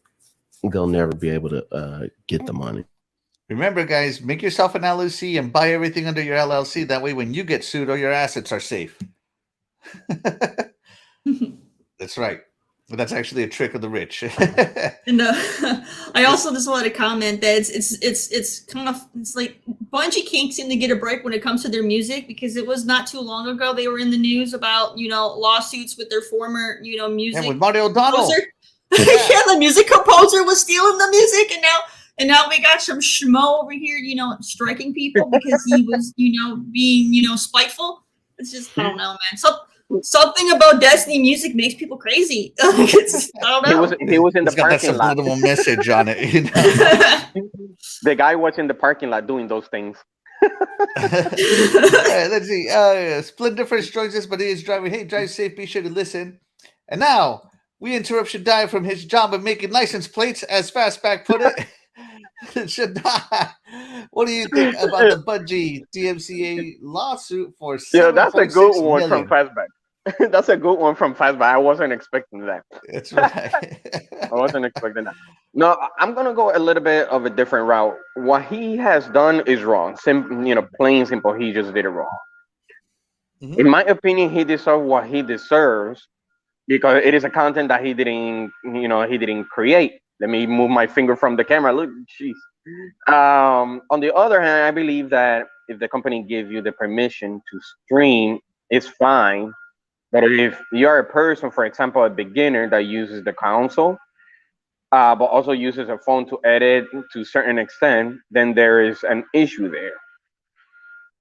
they'll never be able to get the money. Remember, guys, make yourself an LLC and buy everything under your LLC. That way, when you get sued, all your assets are safe. That's right. That's actually a trick of the rich. And I also just wanted to comment that it's kind of, it's like Bungie can't seem to get a break when it comes to their music, because it was not too long ago they were in the news about lawsuits with their former music. And with Mario O'Donnell. The music composer was stealing the music, and now we got some schmo over here, striking people because he was being spiteful. It's just, I don't know, man. So something about Destiny music makes people crazy. I don't know. He was in the It's got that parking lot. subliminal message on it. The guy was in the parking lot doing those things. Let's see. Splendor first joins us, but he is driving. Hey, drive safe. Be sure to listen. And now we interrupt Shaddai from his job of making license plates, as Fastback put it. Shaddai, what do you think about the Bungie DMCA lawsuit for? Yeah, that's a good one million? from Fastback. That's a good one from Fastback. I wasn't expecting that. That's right. I wasn't expecting that. No, I'm gonna go a little bit of a different route. What he has done is wrong. Plain and simple. He just did it wrong. Mm-hmm. In my opinion, he deserves what he deserves, because it is a content that he didn't create. Let me move my finger from the camera. Look, jeez. On the other hand, I believe that if the company gives you the permission to stream, it's fine. But if you're a person, for example, a beginner that uses the console, but also uses a phone to edit to a certain extent, then there is an issue there.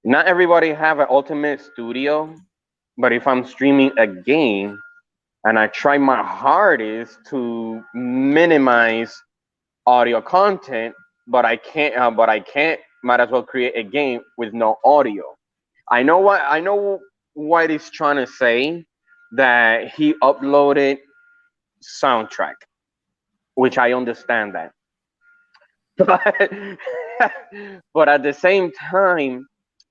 Not everybody have an ultimate studio, but if I'm streaming a game and I try my hardest to minimize audio content, but I can't, might as well create a game with no audio. I know what he's trying to say, that he uploaded soundtrack, which I understand that. But at the same time,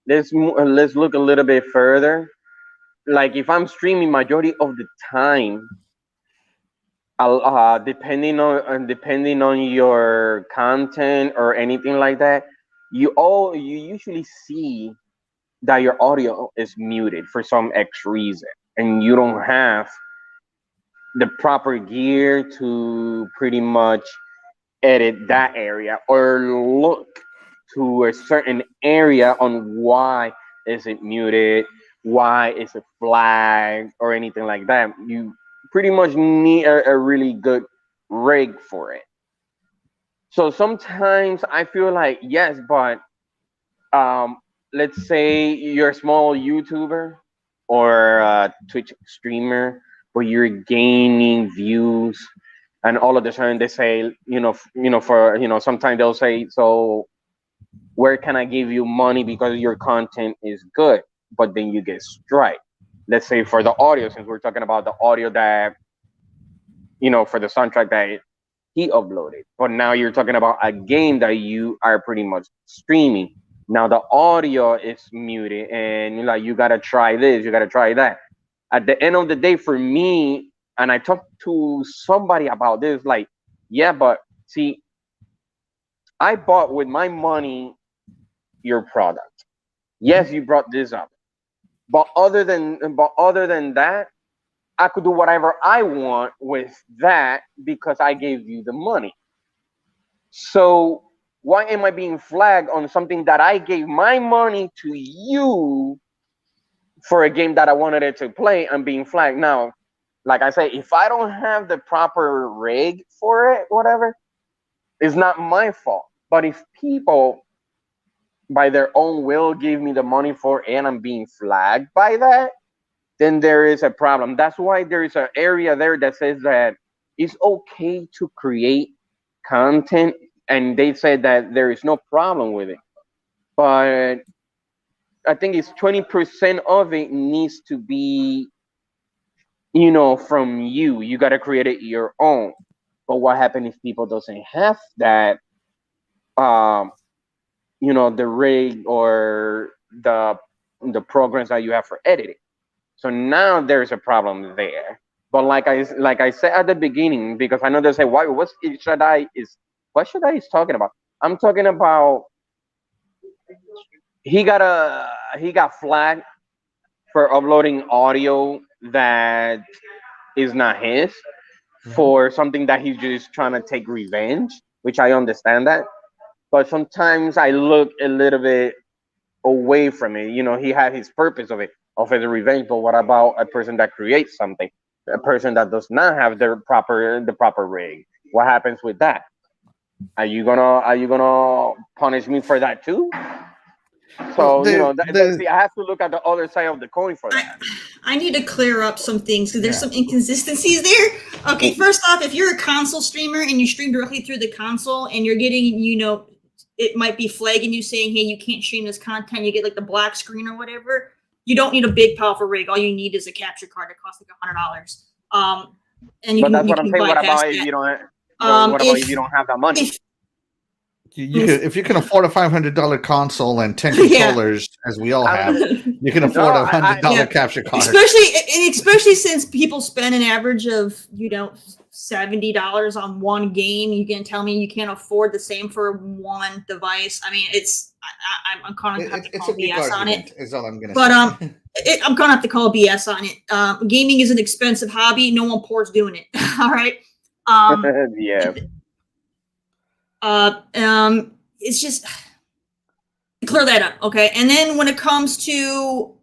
let's look a little bit further. Like if I'm streaming majority of the time, depending on your content or anything like that, you usually see that your audio is muted for some X reason, and you don't have the proper gear to pretty much edit that area or look to a certain area on why is it muted, why is it flagged, or anything like that. You pretty much need a really good rig for it. So sometimes I feel like, yes, but let's say you're a small YouTuber or a Twitch streamer where you're gaining views, and all of a sudden they say, sometimes they'll say, so where can I give you money because your content is good? But then you get strike. Let's say for the audio, since we're talking about the audio that, for the soundtrack that he uploaded. But now you're talking about a game that you are pretty much streaming. Now the audio is muted, and you gotta try this, you gotta try that. At the end of the day, for me, and I talked to somebody about this, like, yeah, but see, I bought with my money your product. Yes, you brought this up, but other than that, I could do whatever I want with that because I gave you the money. So why am I being flagged on something that I gave my money to you for a game that I wanted it to play and being flagged? Now, like I say, if I don't have the proper rig for it, whatever, it's not my fault. But if people by their own will give me the money for it and I'm being flagged by that, then there is a problem. That's why there is an area there that says that it's okay to create content, and they said that there is no problem with it. But I think it's 20% of it needs to be, from you. You got to create it your own. But what happens if people doesn't have that, the rig or the programs that you have for editing? So now there's a problem there. But like I said at the beginning, because I know they say, why? What Shaddai is talking about? I'm talking about he got flagged for uploading audio that is not his, for something that he's just trying to take revenge, which I understand that. But sometimes I look a little bit away from it. He had his purpose of his revenge, but what about a person that creates something, a person that does not have the proper rig? What happens with that? Are you gonna punish me for that too? So I have to look at the other side of the coin for that. I need to clear up some things because there's some inconsistencies there. Okay, first off, if you're a console streamer and you stream directly through the console and you're getting, it might be flagging you saying, hey, you can't stream this content, you get like the black screen or whatever, you don't need a big powerful rig. All you need is a capture card that costs like $100. And that's what I'm saying. What about if you don't? What about if you don't have that money? If you can afford a $500 console and 10 controllers, as we all have, you can afford a $100 capture card. Especially since people spend an average of $70 on one game. You can tell me you can't afford the same for one device. I mean, I'm kind of have to call BS on it. Is all I'm gonna say. But I'm gonna have to call BS on it. Gaming is an expensive hobby. No one poor's doing it. All right. Yeah. It's just clear that up, okay? And then when it comes to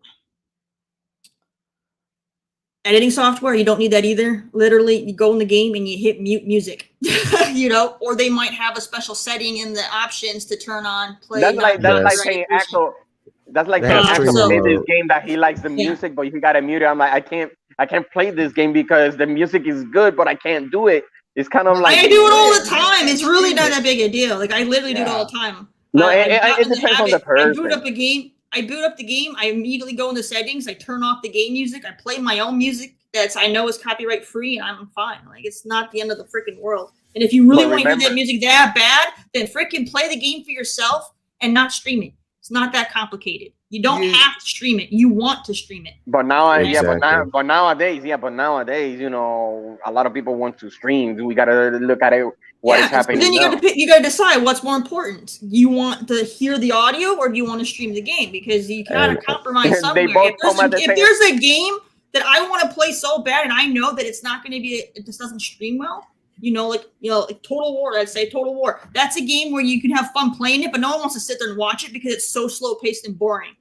editing software, you don't need that either. Literally, you go in the game and you hit mute music, or they might have a special setting in the options to turn on play. That's like saying Axel. That's like saying Axel played this game that he likes the music, but he got it muted. I'm like, I can't play this game because the music is good, but I can't do it. It's kind of like I do it all the time. It's really not that big a deal. Like I literally do it all the time. No, it depends on the person. I boot up a game. I boot up the game. I immediately go into settings. I turn off the game music. I play my own music that's I know is copyright free, and I'm fine. Like, it's not the end of the freaking world. And if you really want to hear that music that bad, then freaking play the game for yourself and not stream it. It's not that complicated. You don't have to stream it. You want to stream it. But now, Exactly. but nowadays, you know, a lot of people want to stream. We gotta look at it. What is happening? Then you gotta decide what's more important. Do you want to hear the audio or do you want to stream the game? Because you gotta compromise somewhere. If there's a game that I want to play so bad and I know that it's not going to be, it just doesn't stream well. Like Total War. I'd say Total War. That's a game where you can have fun playing it, but no one wants to sit there and watch it because it's so slow paced and boring.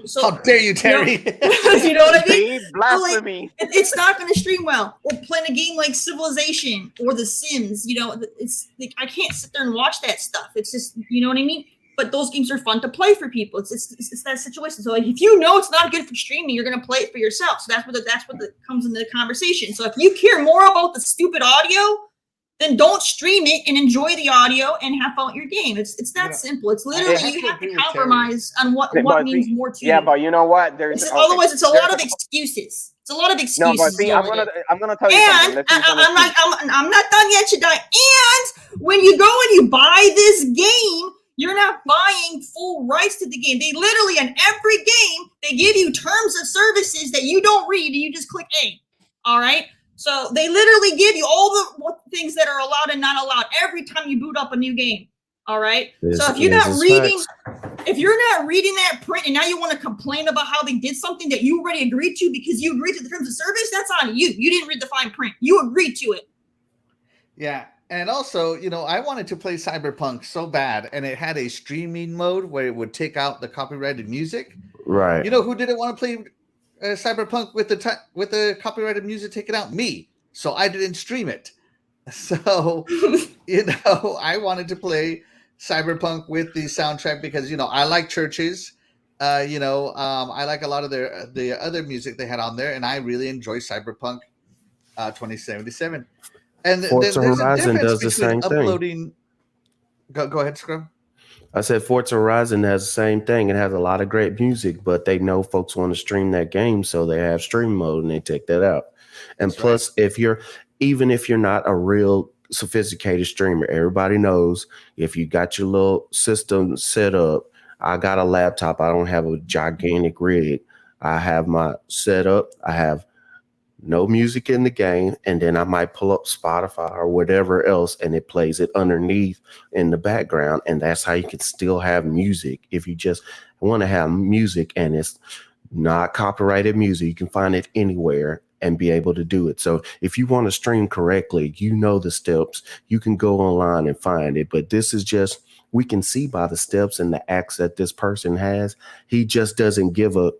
So how dare you, Terry? You know what I mean? Blasphemy. It's not going to stream well. Or playing a game like Civilization or The Sims. It's like, I can't sit there and watch that stuff. It's just, you know what I mean? But those games are fun to play for people. It's that situation. So like, if you know it's not good for streaming, you're going to play it for yourself. So that's what comes into the conversation. So if you care more about the stupid audio, then don't stream it and enjoy the audio and have fun with your game. It's that simple. It's literally you have to compromise on what means more to you. Yeah, but you know what? Otherwise, it's a lot of excuses. It's a lot of excuses. No, but see, I'm gonna tell you something. I'm not done yet, Shaddai. And when you go and you buy this game, you're not buying full rights to the game. They literally, in every game, they give you terms of services that you don't read and you just click A. All right? So they literally give you all the things that are allowed and not allowed every time you boot up a new game. All right? So if you're not reading that print and now you want to complain about how they did something that you already agreed to because you agreed to the terms of service, that's on you. You didn't read the fine print. You agreed to it. Yeah. And also, I wanted to play Cyberpunk so bad, and it had a streaming mode where it would take out the copyrighted music. Right. You know who didn't want to play Cyberpunk with the copyrighted music taken out? Me. So I didn't stream it. So, I wanted to play Cyberpunk with the soundtrack because, I like Churches. I like a lot of the other music they had on there, and I really enjoy Cyberpunk 2077. And Forza Horizon does the same thing. Go ahead, Scrum. I said Forza Horizon has the same thing. It has a lot of great music, but they know folks want to stream that game, so they have stream mode and they take that out. And that's plus, right. Even if you're not a real sophisticated streamer, everybody knows if you got your little system set up. I got a laptop. I don't have a gigantic rig. I have my setup. I have no music in the game, and then I might pull up Spotify or whatever else, and it plays it underneath in the background, and that's how you can still have music. If you just want to have music and it's not copyrighted music, you can find it anywhere and be able to do it. So if you want to stream correctly, the steps, you can go online and find it. But this is just, we can see by the steps and the acts that this person has, he just doesn't give a,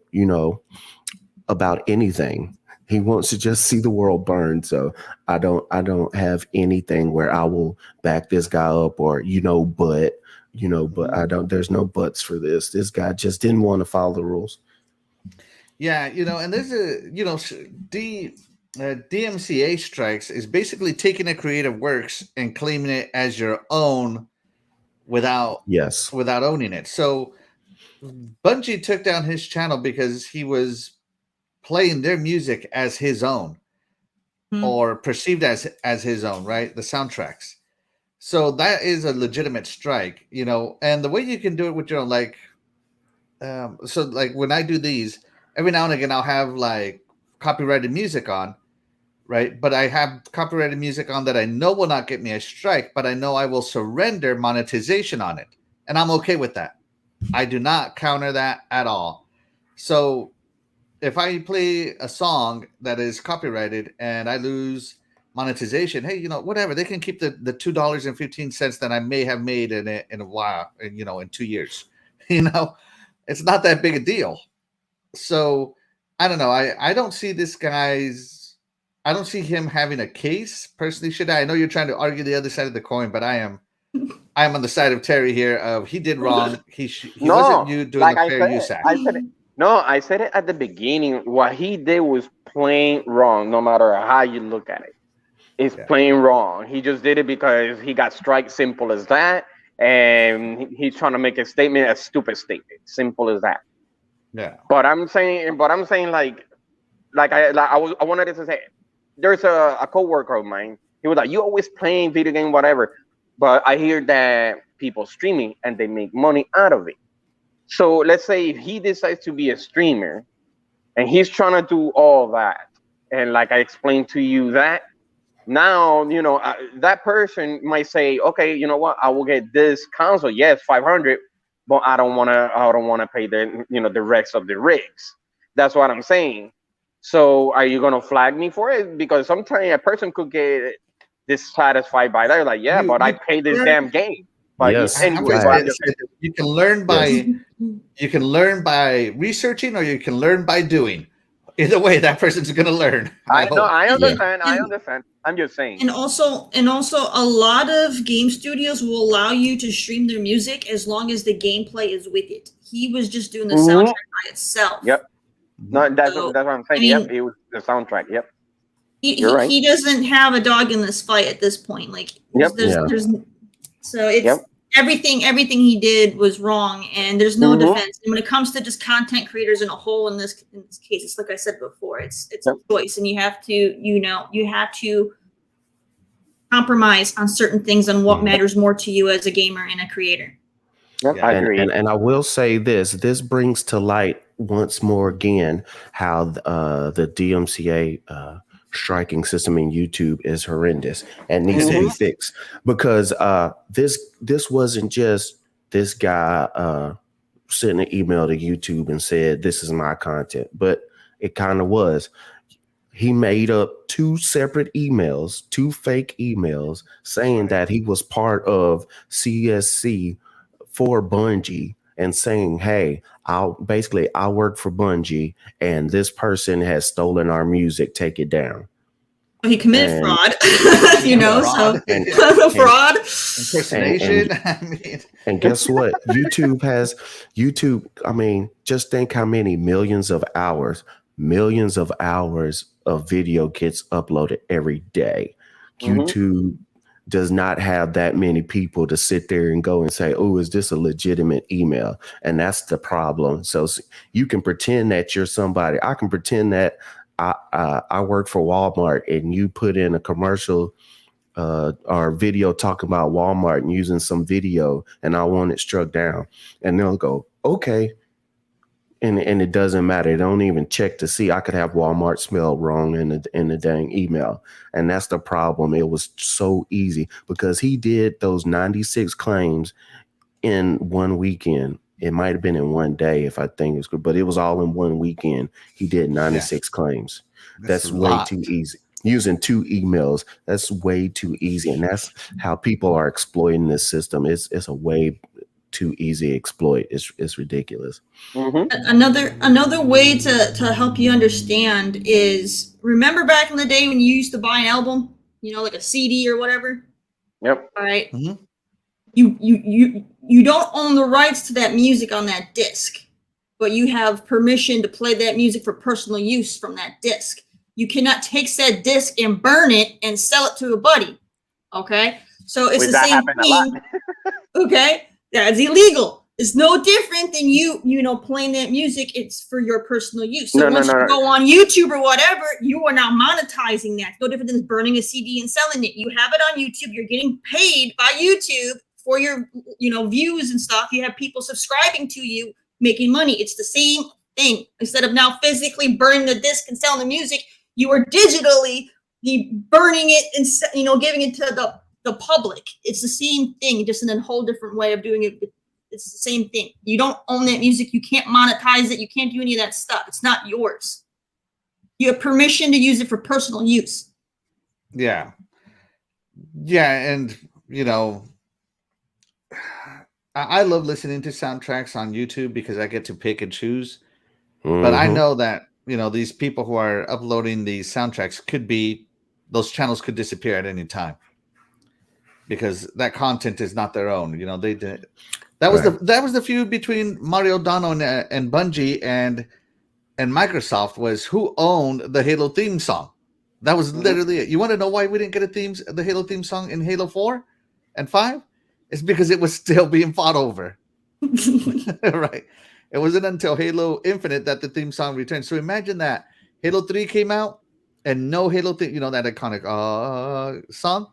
about anything. He wants to just see the world burn. So I don't have anything where I will back this guy up or, but I don't, there's no buts for this. This guy just didn't want to follow the rules. Yeah. And there's DMCA strikes is basically taking a creative works and claiming it as your own without owning it. So Bungie took down his channel because he was playing their music as his own or perceived as his own, right? The soundtracks. So that is a legitimate strike, and the way you can do it with your own, so when I do these, every now and again, I'll have copyrighted music on, right? But I have copyrighted music on that I know will not get me a strike, but I know I will surrender monetization on it. And I'm okay with that. I do not counter that at all. So if I play a song that is copyrighted and I lose monetization, hey, whatever, they can keep the $2.15 that I may have made in a while, in 2 years. It's not that big a deal. So I don't know. I don't see I don't see him having a case personally. I know you're trying to argue the other side of the coin, but I am on the side of Terry here. He did wrong. He wasn't you doing a fair use act. I said it at the beginning. What he did was plain wrong, no matter how you look at it. It's plain wrong. He just did it because he got strike, simple as that. And he's trying to make a statement, a stupid statement. Simple as that. Yeah. But I'm saying like I wanted to say, there's a coworker of mine. He was like, "You always playing video game, whatever," but I hear that people streaming and they make money out of it. So let's say if he decides to be a streamer and he's trying to do all that, and like I explained to you that now that person might say, okay, you know what, I will get this console, yes, 500, but I don't want to pay the rest of the rigs. That's what I'm saying. So are you going to flag me for it? Because sometimes a person could get dissatisfied by that, like, yeah, but I paid this damn game. But Yes, anyway, flag. so I'm just saying, You can learn by researching, or you can learn by doing. Either way, that person's going to learn. I understand. Yeah. I understand. I'm just saying. And also, a lot of game studios will allow you to stream their music as long as the gameplay is with it. He was just doing the soundtrack by itself. Yep. No, that's So, what I'm saying. I mean, Yep, it was the soundtrack. Yep. You're right. He doesn't have a dog in this fight at this point. Like, there's so it's everything he did was wrong, and there's no defense. And when it comes to just content creators in a whole, in this case, it's like I said before, it's a choice, and you have to compromise on certain things on what matters more to you as a gamer and a creator. Yep, I agree. And I will say this brings to light once more again how the DMCA striking system in YouTube is horrendous and needs to be fixed, because this wasn't just this guy sent an email to YouTube and said, this is my content, but it kind of was. He made up 2 separate emails, 2 fake emails, saying that he was part of CSC for Bungie and saying, hey, I work for Bungie and this person has stolen our music, take it down. He committed fraud, fraud. Impersonation. And guess what? YouTube, I mean, just think how many millions of hours of video gets uploaded every day. YouTube does not have that many people to sit there and go and say, oh, is this a legitimate email? And that's the problem. So you can pretend that you're somebody. I can pretend that I work for Walmart, and you put in a commercial or video talking about Walmart and using some video, and I want it struck down. And they'll go, okay. And it doesn't matter. They don't even check to see. I could have Walmart spelled wrong in the dang email. And that's the problem. It was so easy because he did those 96 claims in one weekend. It might have been in one day if I think it's good, but it was all in one weekend. He did 96 claims. That's way too easy. Using 2 emails, that's way too easy. And that's how people are exploiting this system. It's a way too easy exploit. It's ridiculous. Another way to help you understand is, remember back in the day when you used to buy an album, like a CD or whatever? Yep. All right. You don't own the rights to that music on that disc, but you have permission to play that music for personal use from that disc. You cannot take said disc and burn it and sell it to a buddy. Okay? So it's the same thing. Okay? That's illegal. It's no different than you playing that music. It's for your personal use. So once you go on YouTube or whatever, you are now monetizing that. It's no different than burning a CD and selling it. You have it on YouTube. You're getting paid by YouTube for your views and stuff. You have people subscribing to you, making money. It's the same thing. Instead of now physically burning the disc and selling the music, you are digitally burning it and giving it to the public. It's the same thing, just in a whole different way of doing it. It's the same thing. You don't own that music. You can't monetize it. You can't do any of that stuff. It's not yours. You have permission to use it for personal use. Yeah. Yeah, and I love listening to soundtracks on YouTube because I get to pick and choose. But I know that these people who are uploading these soundtracks those channels could disappear at any time because that content is not their own. They did. That was the feud between Mario Dono and Bungie and Microsoft, was who owned the Halo theme song. That was literally it. You want to know why we didn't get the Halo theme song in Halo 4 and 5? It's because it was still being fought over. Right. It wasn't until Halo Infinite that the theme song returned. So imagine that Halo 3 came out and no Halo theme, that iconic song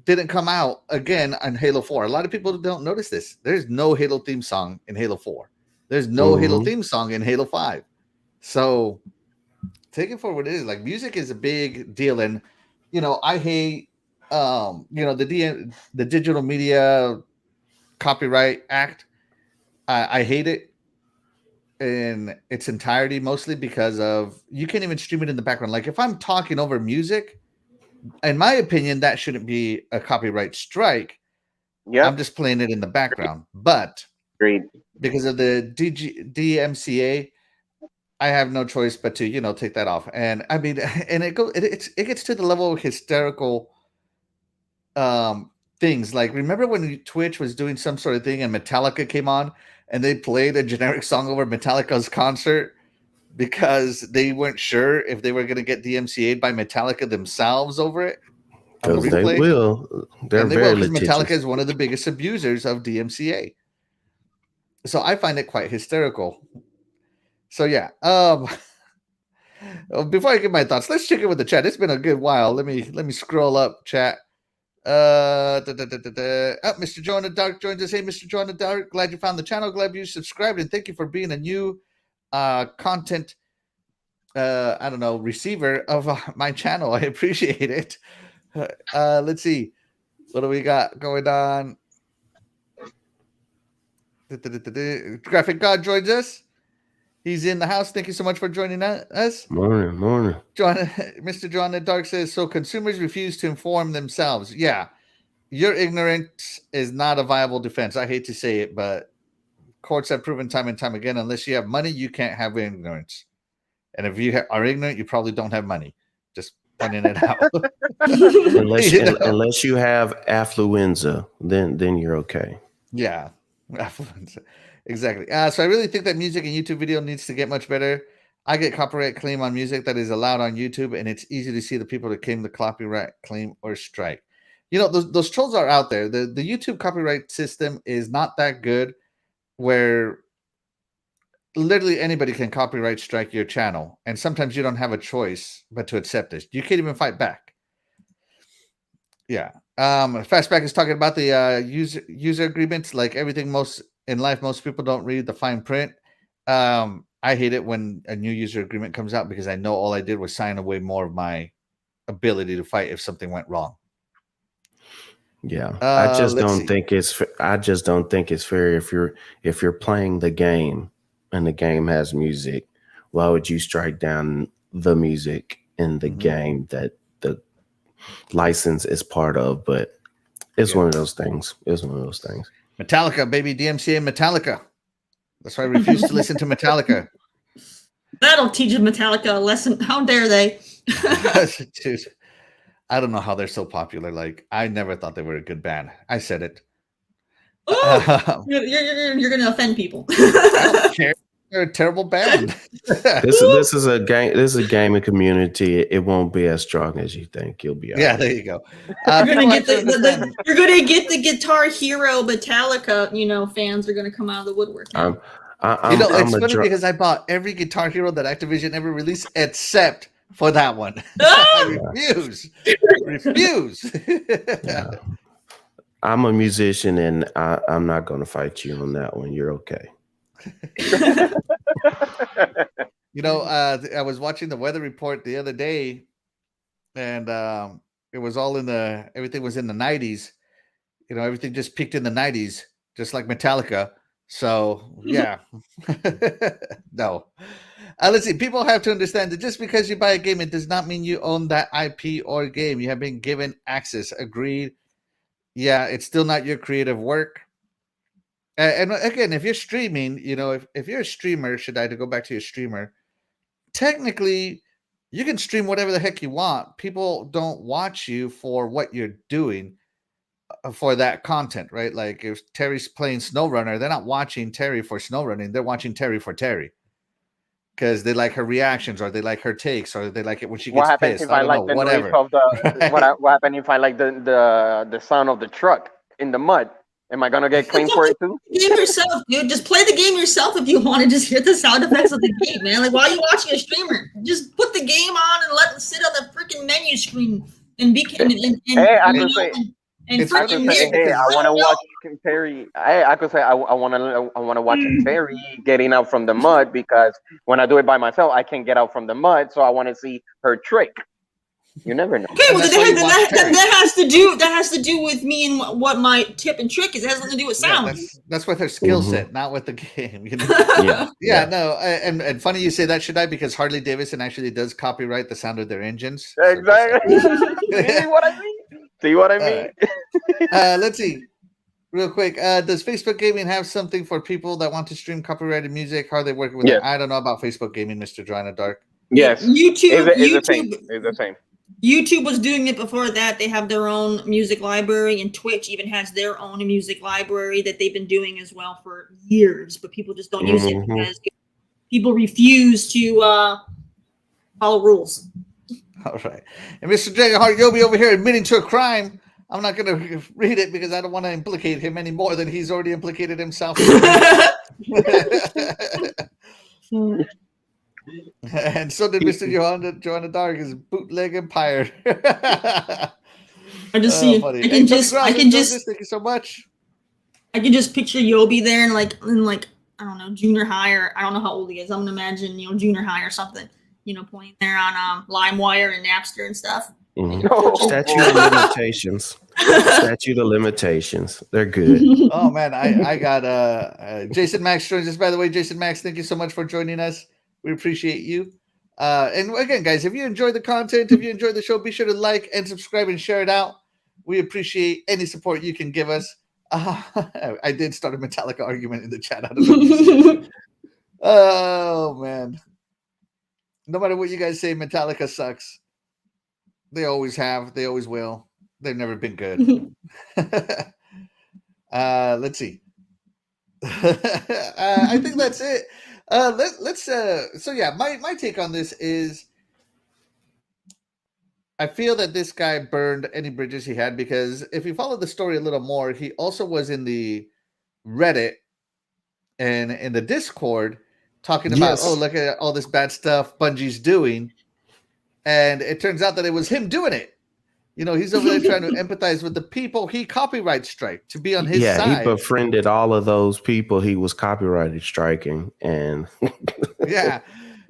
didn't come out again on Halo 4. A lot of people don't notice this. There's no Halo theme song in Halo 4. There's no Halo theme song in Halo 5. So take it for what it is. Like, music is a big deal. And, I hate, the Digital Media Copyright Act. I hate it in its entirety, mostly because of you can't even stream it in the background. Like, if I'm talking over music, in my opinion, that shouldn't be a copyright strike. Yeah, I'm just playing it in the background. But because of the DMCA, I have no choice but to take that off. And I mean, and it gets to the level of hysterical things. Like, remember when Twitch was doing some sort of thing and Metallica came on and they played a generic song over Metallica's concert because they weren't sure if they were going to get DMCA'd by Metallica themselves over it? Because they will. They're very litigious. Metallica is one of the biggest abusers of DMCA. So I find it quite hysterical. So yeah. Before I give my thoughts, let's check in with the chat. It's been a good while. Let me scroll up chat. Mr. Joe in the Dark joins us. Hey, Mr. Joe in the Dark, glad you found the channel. Glad you subscribed, and thank you for being a new content receiver of my channel. I appreciate it. Let's see, what do we got going on? Graphic God joins us. He's in the house. Thank you so much for joining us. Morning. Mr. John the Dark says, so consumers refuse to inform themselves. Yeah, your ignorance is not a viable defense. I hate to say it, but courts have proven time and time again, unless you have money, you can't have ignorance. And if you are ignorant, you probably don't have money. Just pointing it out. unless you have affluenza, then you're okay. Yeah, affluenza. Exactly. So I really think that music and YouTube video needs to get much better. I get copyright claim on music that is allowed on YouTube, and it's easy to see the people that claim the copyright claim or strike. Those trolls are out there. The YouTube copyright system is not that good, where literally anybody can copyright strike your channel, and sometimes you don't have a choice but to accept this. You can't even fight back. Yeah. Fastback is talking about the user agreements. Like everything in life, most people don't read the fine print. I hate it when a new user agreement comes out because I know all I did was sign away more of my ability to fight if something went wrong. Yeah, I just don't think it's fair if you're playing the game and the game has music. Why would you strike down the music in the game that the license is part of? But it's one of those things. Metallica, baby, DMCA Metallica. That's why I refuse to listen to Metallica. That'll teach Metallica a lesson. How dare they? Dude, I don't know how they're so popular. Like, I never thought they were a good band. I said it. Oh, you're going to offend people. I don't care. They're a terrible band. This is a game. This is a gaming community. It won't be as strong as you think. You'll be all right. There you go. You're gonna get the Guitar Hero Metallica. Fans are gonna come out of the woodwork. It's funny because I bought every Guitar Hero that Activision ever released except for that one. I refuse. Yeah. I'm a musician, and I'm not going to fight you on that one. You're okay. I was watching the weather report the other day, and it was all everything was in the 90s. Everything just peaked in the 90s, just like Metallica. So yeah. No. Let's see. People have to understand that just because you buy a game, it does not mean you own that IP or game. You have been given access. Agreed. Yeah, it's still not your creative work. And again, if you're streaming, if you're a streamer, Shaddai, to go back to your streamer, technically you can stream whatever the heck you want. People don't watch you for what you're doing for that content, right? Like if Terri's playing SnowRunner, they're not watching Terri for SnowRunning. They're watching Terri for Terri because they like her reactions, or they like her takes, or they like it when she gets pissed. What happens if whatever. What happened if I like the sound of the truck in the mud? Am I gonna get claimed for it too? Game yourself, dude. Just play the game yourself if you want to just hear the sound effects of the game, man. Like while you're watching a streamer, just put the game on and let it sit on the freaking menu screen and be. Hey, I could say. And freaking hey, I want to watch Terri. I could say I want to watch Terri getting out from the mud, because when I do it by myself, I can't get out from the mud. So I want to see her trick. You never know. Okay, well that has to do with me and what my tip and trick is. It has nothing to do with sound. Yeah, that's with her skill set, not with the game. You know? No. And funny you say that, Shaddai, because Harley Davidson actually does copyright the sound of their engines. Exactly. See what I mean? See what I mean? Let's see. Real quick, does Facebook Gaming have something for people that want to stream copyrighted music? How are they working with it? I don't know about Facebook Gaming, Mr. Joanna Dark. Yes. YouTube is the same. YouTube was doing it before that. They have their own music library, and Twitch even has their own music library that they've been doing as well for years, but people just don't use it because people refuse to follow rules. All right. And Mr. Dragonheart Yobi over here admitting to a crime. I'm not going to read it because I don't want to implicate him any more than he's already implicated himself. And so did Mr. Joanna Dark, his bootleg empire. I just see it. Funny. I can just thank you so much. I can just picture Yobi there and like I don't know, junior high, or I don't know how old he is. I'm gonna imagine, junior high or something, pointing there on LimeWire and Napster and stuff. Statute of limitations. Statute of limitations. They're good. Oh man, I got Jason Max joins us, by the way. Jason Max, thank you so much for joining us. We appreciate you. And again, guys, if you enjoy the content, if you enjoy the show, be sure to like and subscribe and share it out. We appreciate any support you can give us. I did start a Metallica argument in the chat. I don't know. Oh, man. No matter what you guys say, Metallica sucks. They always have. They always will. They've never been good. Let's see. I think that's it. My take on this is I feel that this guy burned any bridges he had, because if you follow the story a little more, he also was in the Reddit and in the Discord talking about, look at all this bad stuff Bungie's doing. And it turns out that it was him doing it. He's over there trying to empathize with the people he copyright strike to be on his side. Yeah, he befriended all of those people he was copyrighted striking. And yeah.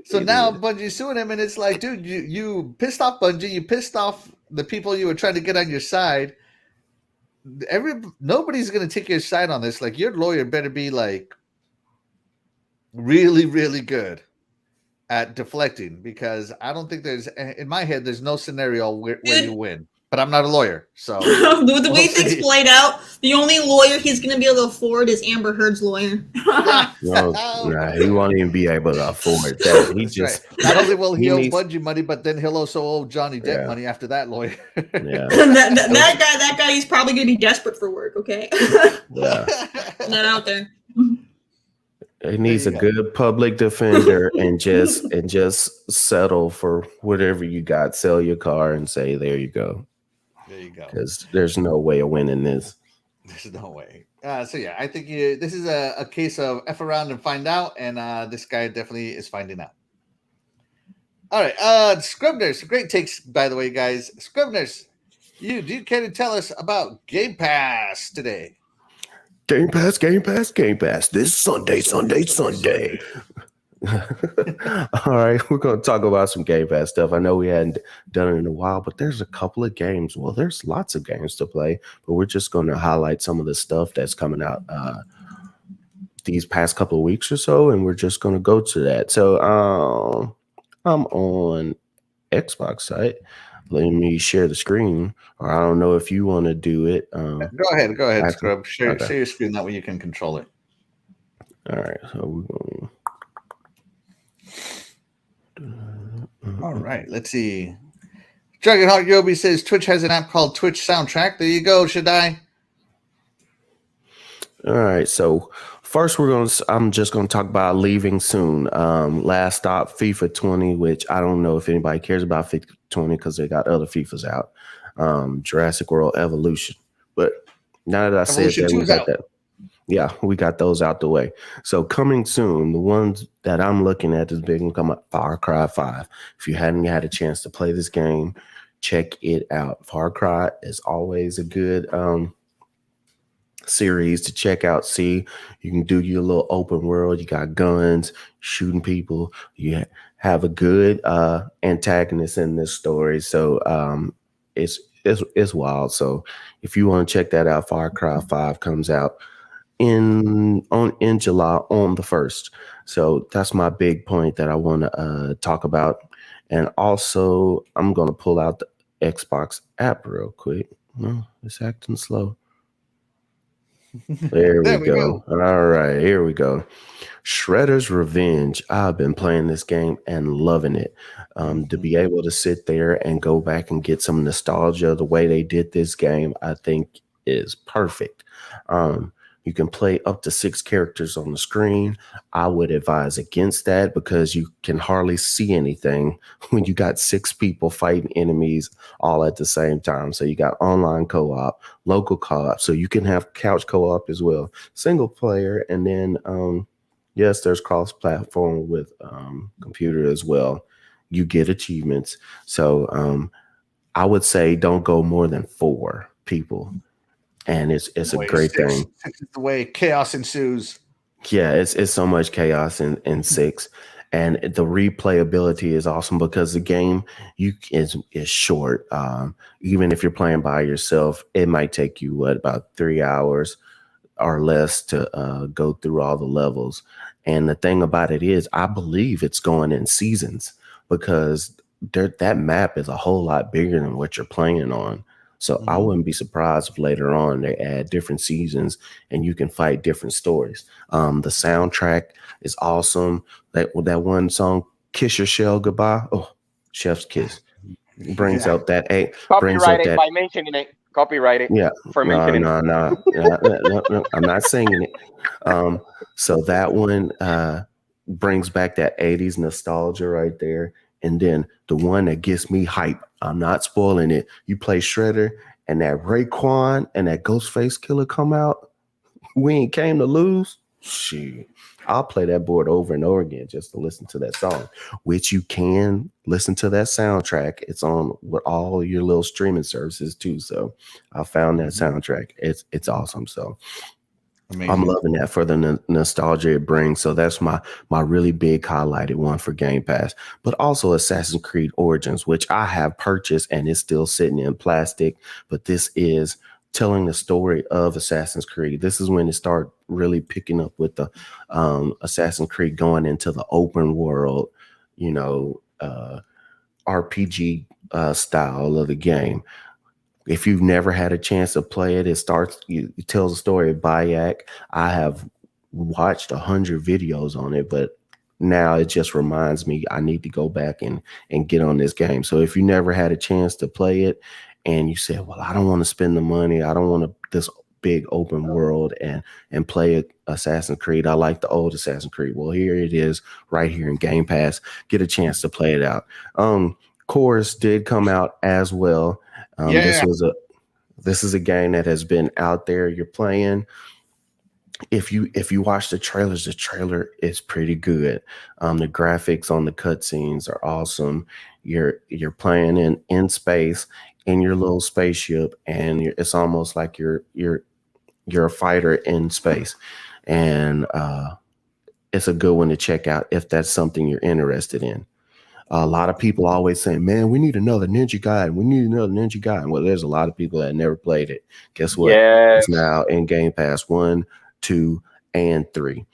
So now Bungie's suing him, and it's like, dude, you pissed off Bungie, you pissed off the people you were trying to get on your side. Nobody's gonna take your side on this. Like, your lawyer better be like really, really good at deflecting, because I don't think in my head, there's no scenario where you win. But I'm not a lawyer, so the way things played out, the only lawyer he's going to be able to afford is Amber Heard's lawyer. He won't even be able to afford that. He just not only will he owe Bungie money, but then he'll also owe Johnny Depp money after that lawyer. that guy, he's probably going to be desperate for work. Okay, not out there. He needs a good public defender and just settle for whatever you got. Sell your car and say, there you go. There you go. Because there's no way of winning this. There's no way. I think this is a case of F around and find out, and this guy definitely is finding out. All right. Scribners, great takes, by the way, guys. Scribners, do you care to tell us about Game Pass today? Game Pass. This Sunday. All right, we're going to talk about some Game Pass stuff. I know we hadn't done it in a while, but there's a couple of games. Well, there's lots of games to play, but we're just going to highlight some of the stuff that's coming out these past couple of weeks or so, and we're just going to go to that. So I'm on Xbox site. Let me share the screen, or I don't know if you want to do it. Go ahead, Scrub. Share your screen. That way you can control it. All right. So we're going. All right. Let's see. Dragonheart Yobi says Twitch has an app called Twitch Soundtrack. There you go, Shaddai. All right. So first, I'm just going to talk about Leaving Soon. Last stop, FIFA 20, which I don't know if anybody cares about FIFA 20 because they got other FIFAs out. Jurassic World Evolution. But Now that I said that, we got that. Yeah, we got those out the way. So coming soon, the ones that I'm looking at is big and come up, Far Cry 5. If you hadn't had a chance to play this game, check it out. Far Cry is always a good series to check out. See, you can do your little open world. You got guns, shooting people. You have a good antagonist in this story. So it's wild. So if you want to check that out, Far Cry 5 comes out in July on the 1st. So that's my big point that I want to talk about. And also, I'm going to pull out the Xbox app real quick. No, it's acting slow. There we go. All right, here we go. Shredder's Revenge. I've been playing this game and loving it. To be able to sit there and go back and get some nostalgia, the way they did this game, I think is perfect. You can play up to 6 characters on the screen. I would advise against that because you can hardly see anything when you got 6 people fighting enemies all at the same time. So you got online co-op, local co-op, so you can have couch co-op as well, single player, and then yes, there's cross-platform with computer as well. You get achievements. So I would say don't go more than 4 people. And it's a great thing. The way chaos ensues. Yeah, it's so much chaos in 6. And the replayability is awesome because the game is short. Even if you're playing by yourself, it might take you about 3 hours or less to go through all the levels. And the thing about it is, I believe it's going in seasons because that map is a whole lot bigger than what you're playing on. So I wouldn't be surprised if later on they add different seasons and you can fight different stories. The soundtrack is awesome. That one song, "Kiss Your Shell Goodbye." Oh, Chef's Kiss brings out that. Copyrighted by mentioning it. Copyrighted. Yeah. For mentioning it. No, I'm not singing it. So that one brings back that 80s nostalgia right there. And then the one that gets me hype, I'm not spoiling it. You play Shredder and that Raekwon and that Ghostface Killer come out. We ain't came to lose. Shoot. I'll play that board over and over again just to listen to that song, which you can listen to that soundtrack. It's on with all your little streaming services too. So I found that soundtrack. It's awesome. So amazing. I'm loving that for the nostalgia it brings. So that's my really big highlighted one for Game Pass. But also Assassin's Creed Origins, which I have purchased and is still sitting in plastic. But this is telling the story of Assassin's Creed. This is when it started really picking up with the Assassin's Creed going into the open world, RPG style of the game. If you've never had a chance to play it, it tells the story of Bayek. I have watched 100 videos on it, but now it just reminds me I need to go back and get on this game. So if you never had a chance to play it and you said, well, I don't want to spend the money, I don't want this big open world and play Assassin's Creed. I like the old Assassin's Creed. Well, here it is right here in Game Pass. Get a chance to play it out. Chorus did come out as well. This is a game that has been out there. You're playing. If you watch the trailers, the trailer is pretty good. The graphics on the cutscenes are awesome. You're playing in space in your little spaceship, and it's almost like you're a fighter in space, and it's a good one to check out if that's something you're interested in. A lot of people always saying, man, we need another Ninja Gaiden. We need another Ninja Gaiden. Well, there's a lot of people that never played it. Guess what? Yes. It's now in Game Pass 1, 2, and 3.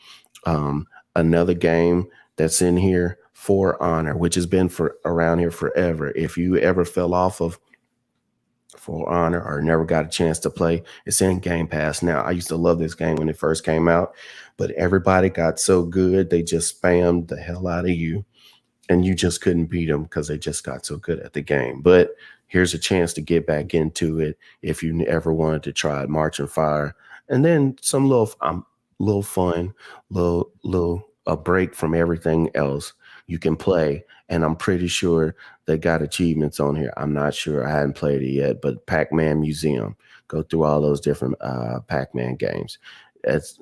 Another game that's in here, For Honor, which has been around here forever. If you ever fell off of For Honor or never got a chance to play, it's in Game Pass now. I used to love this game when it first came out, but everybody got so good, they just spammed the hell out of you. And you just couldn't beat them because they just got so good at the game. But here's a chance to get back into it if you ever wanted to try it. March and Fire, and then some little fun, a break from everything else. You can play and I'm pretty sure they got achievements on here. I'm not sure. I hadn't played it yet, but Pac-Man Museum. Go through all those different Pac-Man games. It's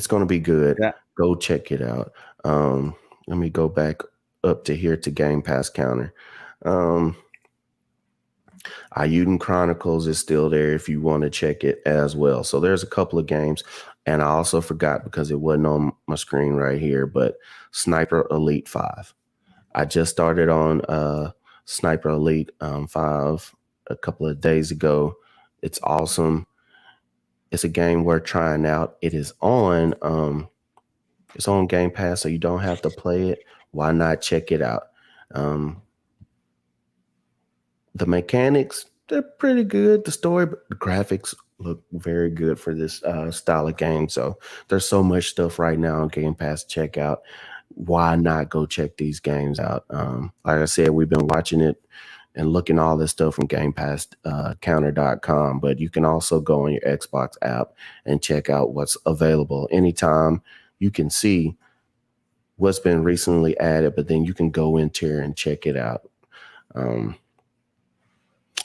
going to be good. Yeah. Go check it out. Let me go back up to here to Game Pass counter. Ayuden Chronicles is still there if you want to check it as well. So there's a couple of games. And I also forgot because it wasn't on my screen right here, but Sniper Elite 5. I just started on Sniper Elite 5 a couple of days ago. It's awesome. It's a game worth trying out. It is on it's on Game Pass, so you don't have to play it. Why not check it out? The mechanics, they're pretty good. The story, but the graphics look very good for this style of game. So there's so much stuff right now on Game Pass to check out. Why not go check these games out? Like I said, we've been watching it and looking all this stuff from Game Pass counter.com, but you can also go on your Xbox app and check out what's available anytime. You can see what's been recently added, but then you can go into here and check it out.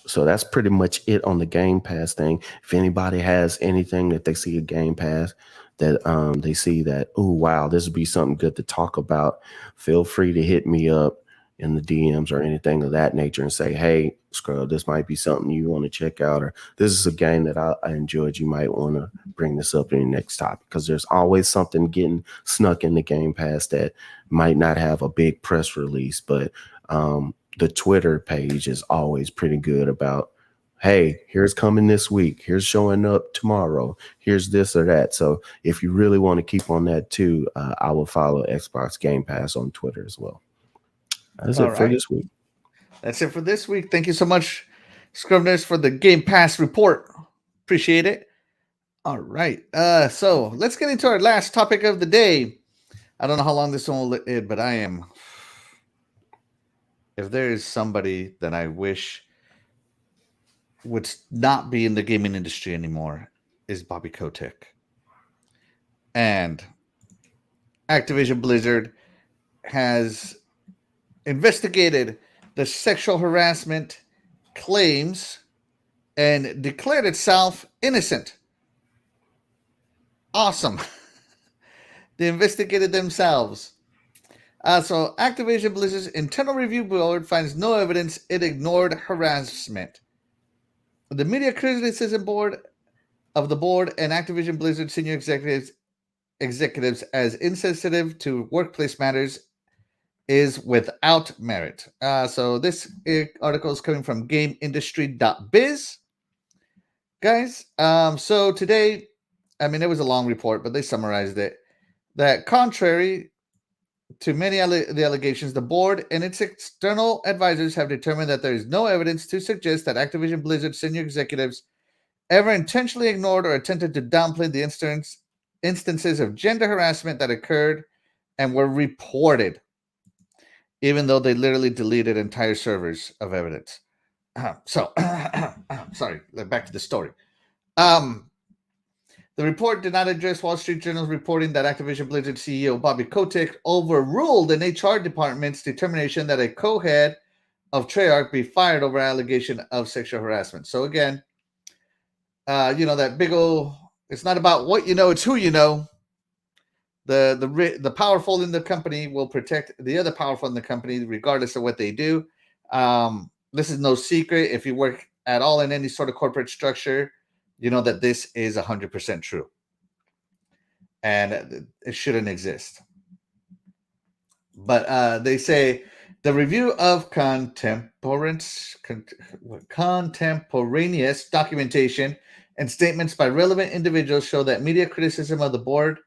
So that's pretty much it on the Game Pass thing. If anybody has anything that they see a Game Pass that they see that, oh, wow, this would be something good to talk about, feel free to hit me up in the DMs or anything of that nature and say, hey, Scrub, this might be something you want to check out, or this is a game that I enjoyed. You might want to bring this up in your next topic, because there's always something getting snuck in the Game Pass that might not have a big press release, but the Twitter page is always pretty good about, hey, here's coming this week, here's showing up tomorrow, here's this or that. So if you really want to keep on that too, I will follow Xbox Game Pass on Twitter as well. That's it for this week. That's it for this week. Thank you so much, Scrubness, for the Game Pass report. Appreciate it. All right. So let's get into our last topic of the day. I don't know how long this one will end, but if there is somebody that I wish would not be in the gaming industry anymore, is Bobby Kotick. And Activision Blizzard has investigated the sexual harassment claims and declared itself innocent. Awesome. They investigated themselves. So Activision Blizzard's internal review board finds no evidence it ignored harassment. The media criticism board of the board and Activision Blizzard senior executives as insensitive to workplace matters is without merit. So this article is coming from GameIndustry.biz. Guys, so today, I mean, it was a long report, but they summarized it, that contrary to many of the allegations, the board and its external advisors have determined that there is no evidence to suggest that Activision Blizzard senior executives ever intentionally ignored or attempted to downplay the instances of gender harassment that occurred and were reported, even though they literally deleted entire servers of evidence. Sorry, back to the story. The report did not address Wall Street Journal's reporting that Activision Blizzard CEO Bobby Kotick overruled an HR department's determination that a co-head of Treyarch be fired over allegation of sexual harassment. So again, that big old, it's not about what you know, it's who you know. The powerful in the company will protect the other powerful in the company regardless of what they do. This is no secret. If you work at all in any sort of corporate structure, you know that this is 100% true. And it shouldn't exist. But they say the review of contemporaneous documentation and statements by relevant individuals show that media criticism of the board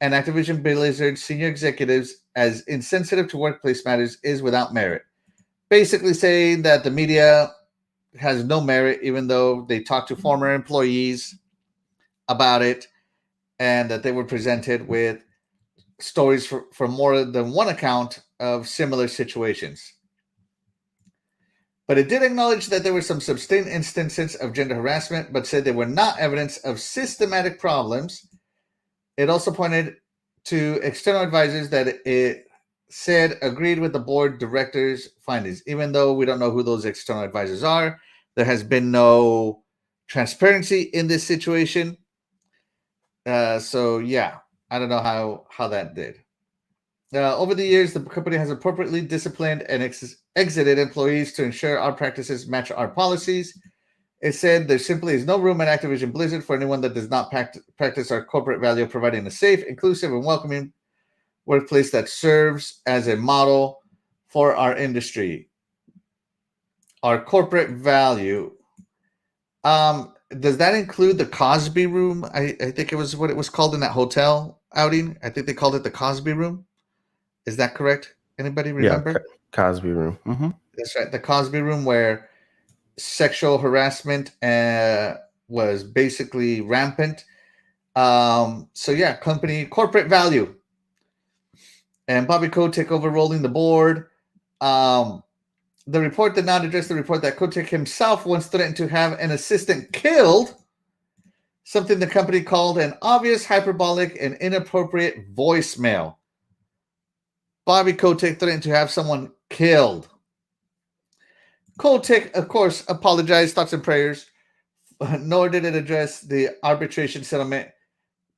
and Activision Blizzard senior executives as insensitive to workplace matters is without merit. Basically saying that the media has no merit, even though they talked to former employees about it, and that they were presented with stories from more than one account of similar situations. But it did acknowledge that there were some sustained instances of gender harassment, but said they were not evidence of systematic problems. It also pointed to external advisors that it said agreed with the board directors' findings. Even though we don't know who those external advisors are, there has been no transparency in this situation. So yeah, I don't know how that did. Over the years, the company has appropriately disciplined and exited employees to ensure our practices match our policies. It said there simply is no room at Activision Blizzard for anyone that does not practice our corporate value of providing a safe, inclusive, and welcoming workplace that serves as a model for our industry. Our corporate value. Does that include the Cosby Room? I think it was what it was called in that hotel outing. I think they called it the Cosby Room. Is that correct? Anybody remember? Yeah, Cosby Room. Mm-hmm. That's right. The Cosby Room, where sexual harassment was basically rampant. So yeah, company corporate value. And Bobby Kotick overruling the board. The report did not address the report that Kotick himself once threatened to have an assistant killed, something the company called an obvious, hyperbolic, and inappropriate voicemail. Bobby Kotick threatened to have someone killed. Kotick, of course, apologized, thoughts and prayers, nor did it address the arbitration settlement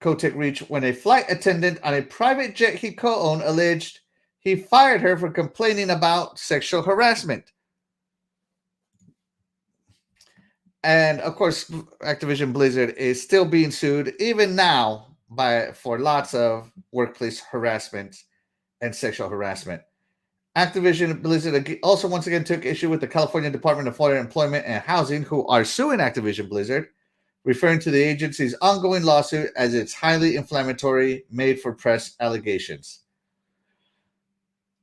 Kotick reached when a flight attendant on a private jet he co-owned alleged he fired her for complaining about sexual harassment. And of course, Activision Blizzard is still being sued, even now, for lots of workplace harassment and sexual harassment. Activision Blizzard also once again took issue with the California Department of Employment and Housing, who are suing Activision Blizzard, referring to the agency's ongoing lawsuit as its highly inflammatory, made-for-press allegations.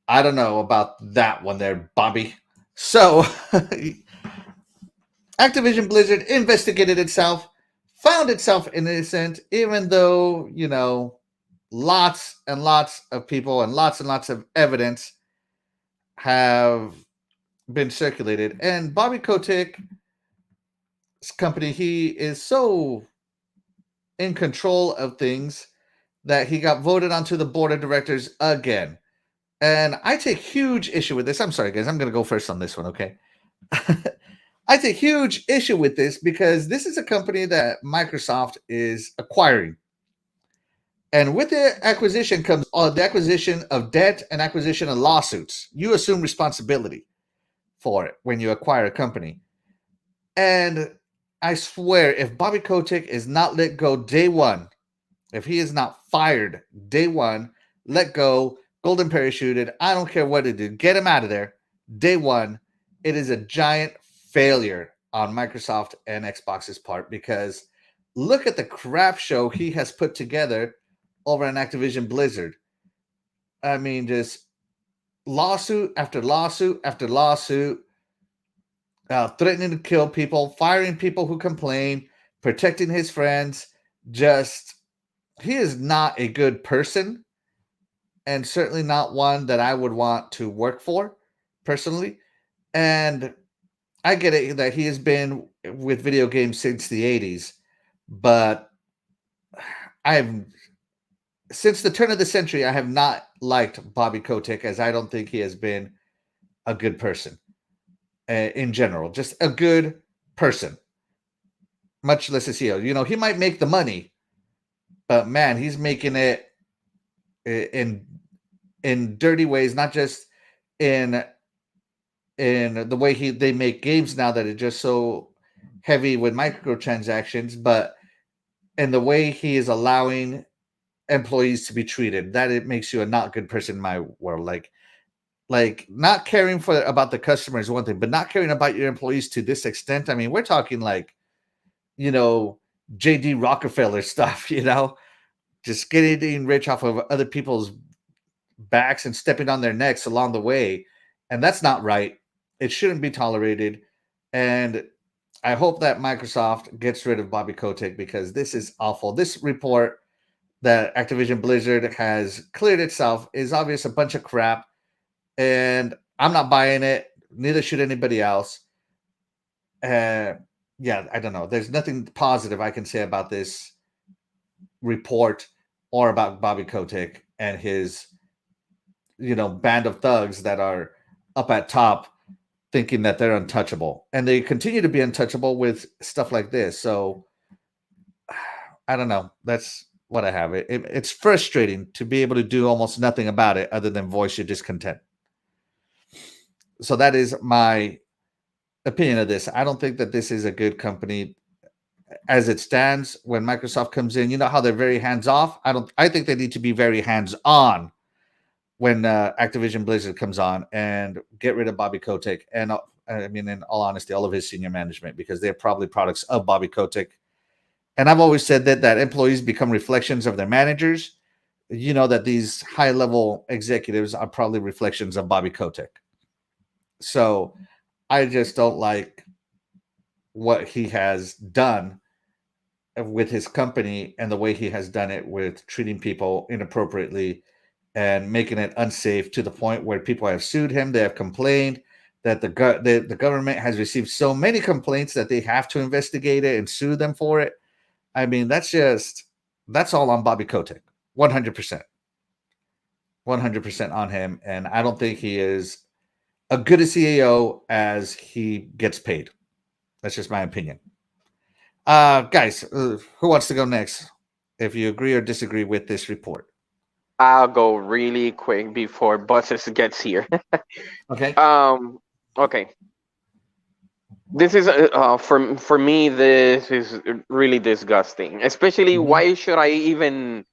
I don't know about that one there, Bobby. So, Activision Blizzard investigated itself, found itself innocent, even though, lots and lots of people and lots of evidence have been circulated. And Bobby Kotick's company, he is so in control of things that he got voted onto the board of directors again. And I take huge issue with this. I'm sorry, guys. I'm going to go first on this one, okay? I take huge issue with this because this is a company that Microsoft is acquiring. And with the acquisition comes the acquisition of debt and acquisition of lawsuits. You assume responsibility for it when you acquire a company. And I swear, if Bobby Kotick is not let go day one, if he is not fired day one, let go, golden parachuted, I don't care what it did, get him out of there day one, it is a giant failure on Microsoft and Xbox's part, because look at the crap show he has put together over on Activision Blizzard. I mean, just lawsuit after lawsuit after lawsuit, threatening to kill people, firing people who complain, protecting his friends. Just, he is not a good person, and certainly not one that I would want to work for personally. And I get it that he has been with video games since the 80s, but since the turn of the century, I have not liked Bobby Kotick, as I don't think he has been a good person in general. Just a good person, much less a CEO. He might make the money, but man, he's making it in dirty ways, not just in the way they make games now that are just so heavy with microtransactions, but in the way he is allowing employees to be treated. That it makes you a not good person in my world. Like not caring about the customer is one thing, but not caring about your employees to this extent. I mean, we're talking like, J.D. Rockefeller stuff, just getting rich off of other people's backs and stepping on their necks along the way. And that's not right. It shouldn't be tolerated. And I hope that Microsoft gets rid of Bobby Kotick, because this is awful. This report that Activision Blizzard has cleared itself is obvious a bunch of crap, and I'm not buying it. Neither should anybody else. I don't know. There's nothing positive I can say about this report or about Bobby Kotick and his band of thugs that are up at top thinking that they're untouchable, and they continue to be untouchable with stuff like this. So I don't know. That's what I have. It's frustrating to be able to do almost nothing about it other than voice your discontent. So that is my opinion of this. I don't think that this is a good company as it stands. When Microsoft comes in, you know how they're very hands off. I think they need to be very hands on when Activision Blizzard comes on and get rid of Bobby Kotick. And I mean, in all honesty, all of his senior management, because they're probably products of Bobby Kotick. And I've always said that employees become reflections of their managers. You know that these high-level executives are probably reflections of Bobby Kotick. So I just don't like what he has done with his company and the way he has done it with treating people inappropriately and making it unsafe to the point where people have sued him. They have complained that the government has received so many complaints that they have to investigate it and sue them for it. I mean, that's all on Bobby Kotick, 100%. 100% on him. And I don't think he is a good CEO as he gets paid. That's just my opinion. Guys, who wants to go next? If you agree or disagree with this report. I'll go really quick before Buses gets here. Okay. Okay. This is for me. This is really disgusting. Especially, why should I even,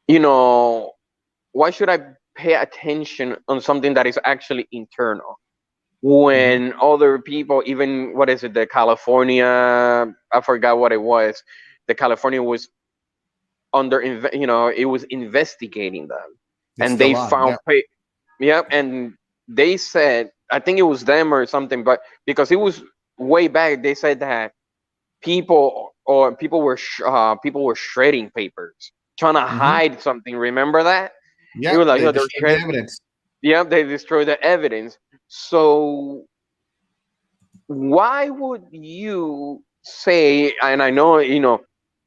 why should I pay attention on something that is actually internal when other people, even what is it, the California? I forgot what it was. The California was under, it was investigating them, and they found, and they said, I think it was them or something, but because it was way back, they said that people were shredding papers, trying to hide something. Remember that? Yeah, it was like, they destroyed the evidence. Yeah, they destroyed the evidence. So why would you say? And I know,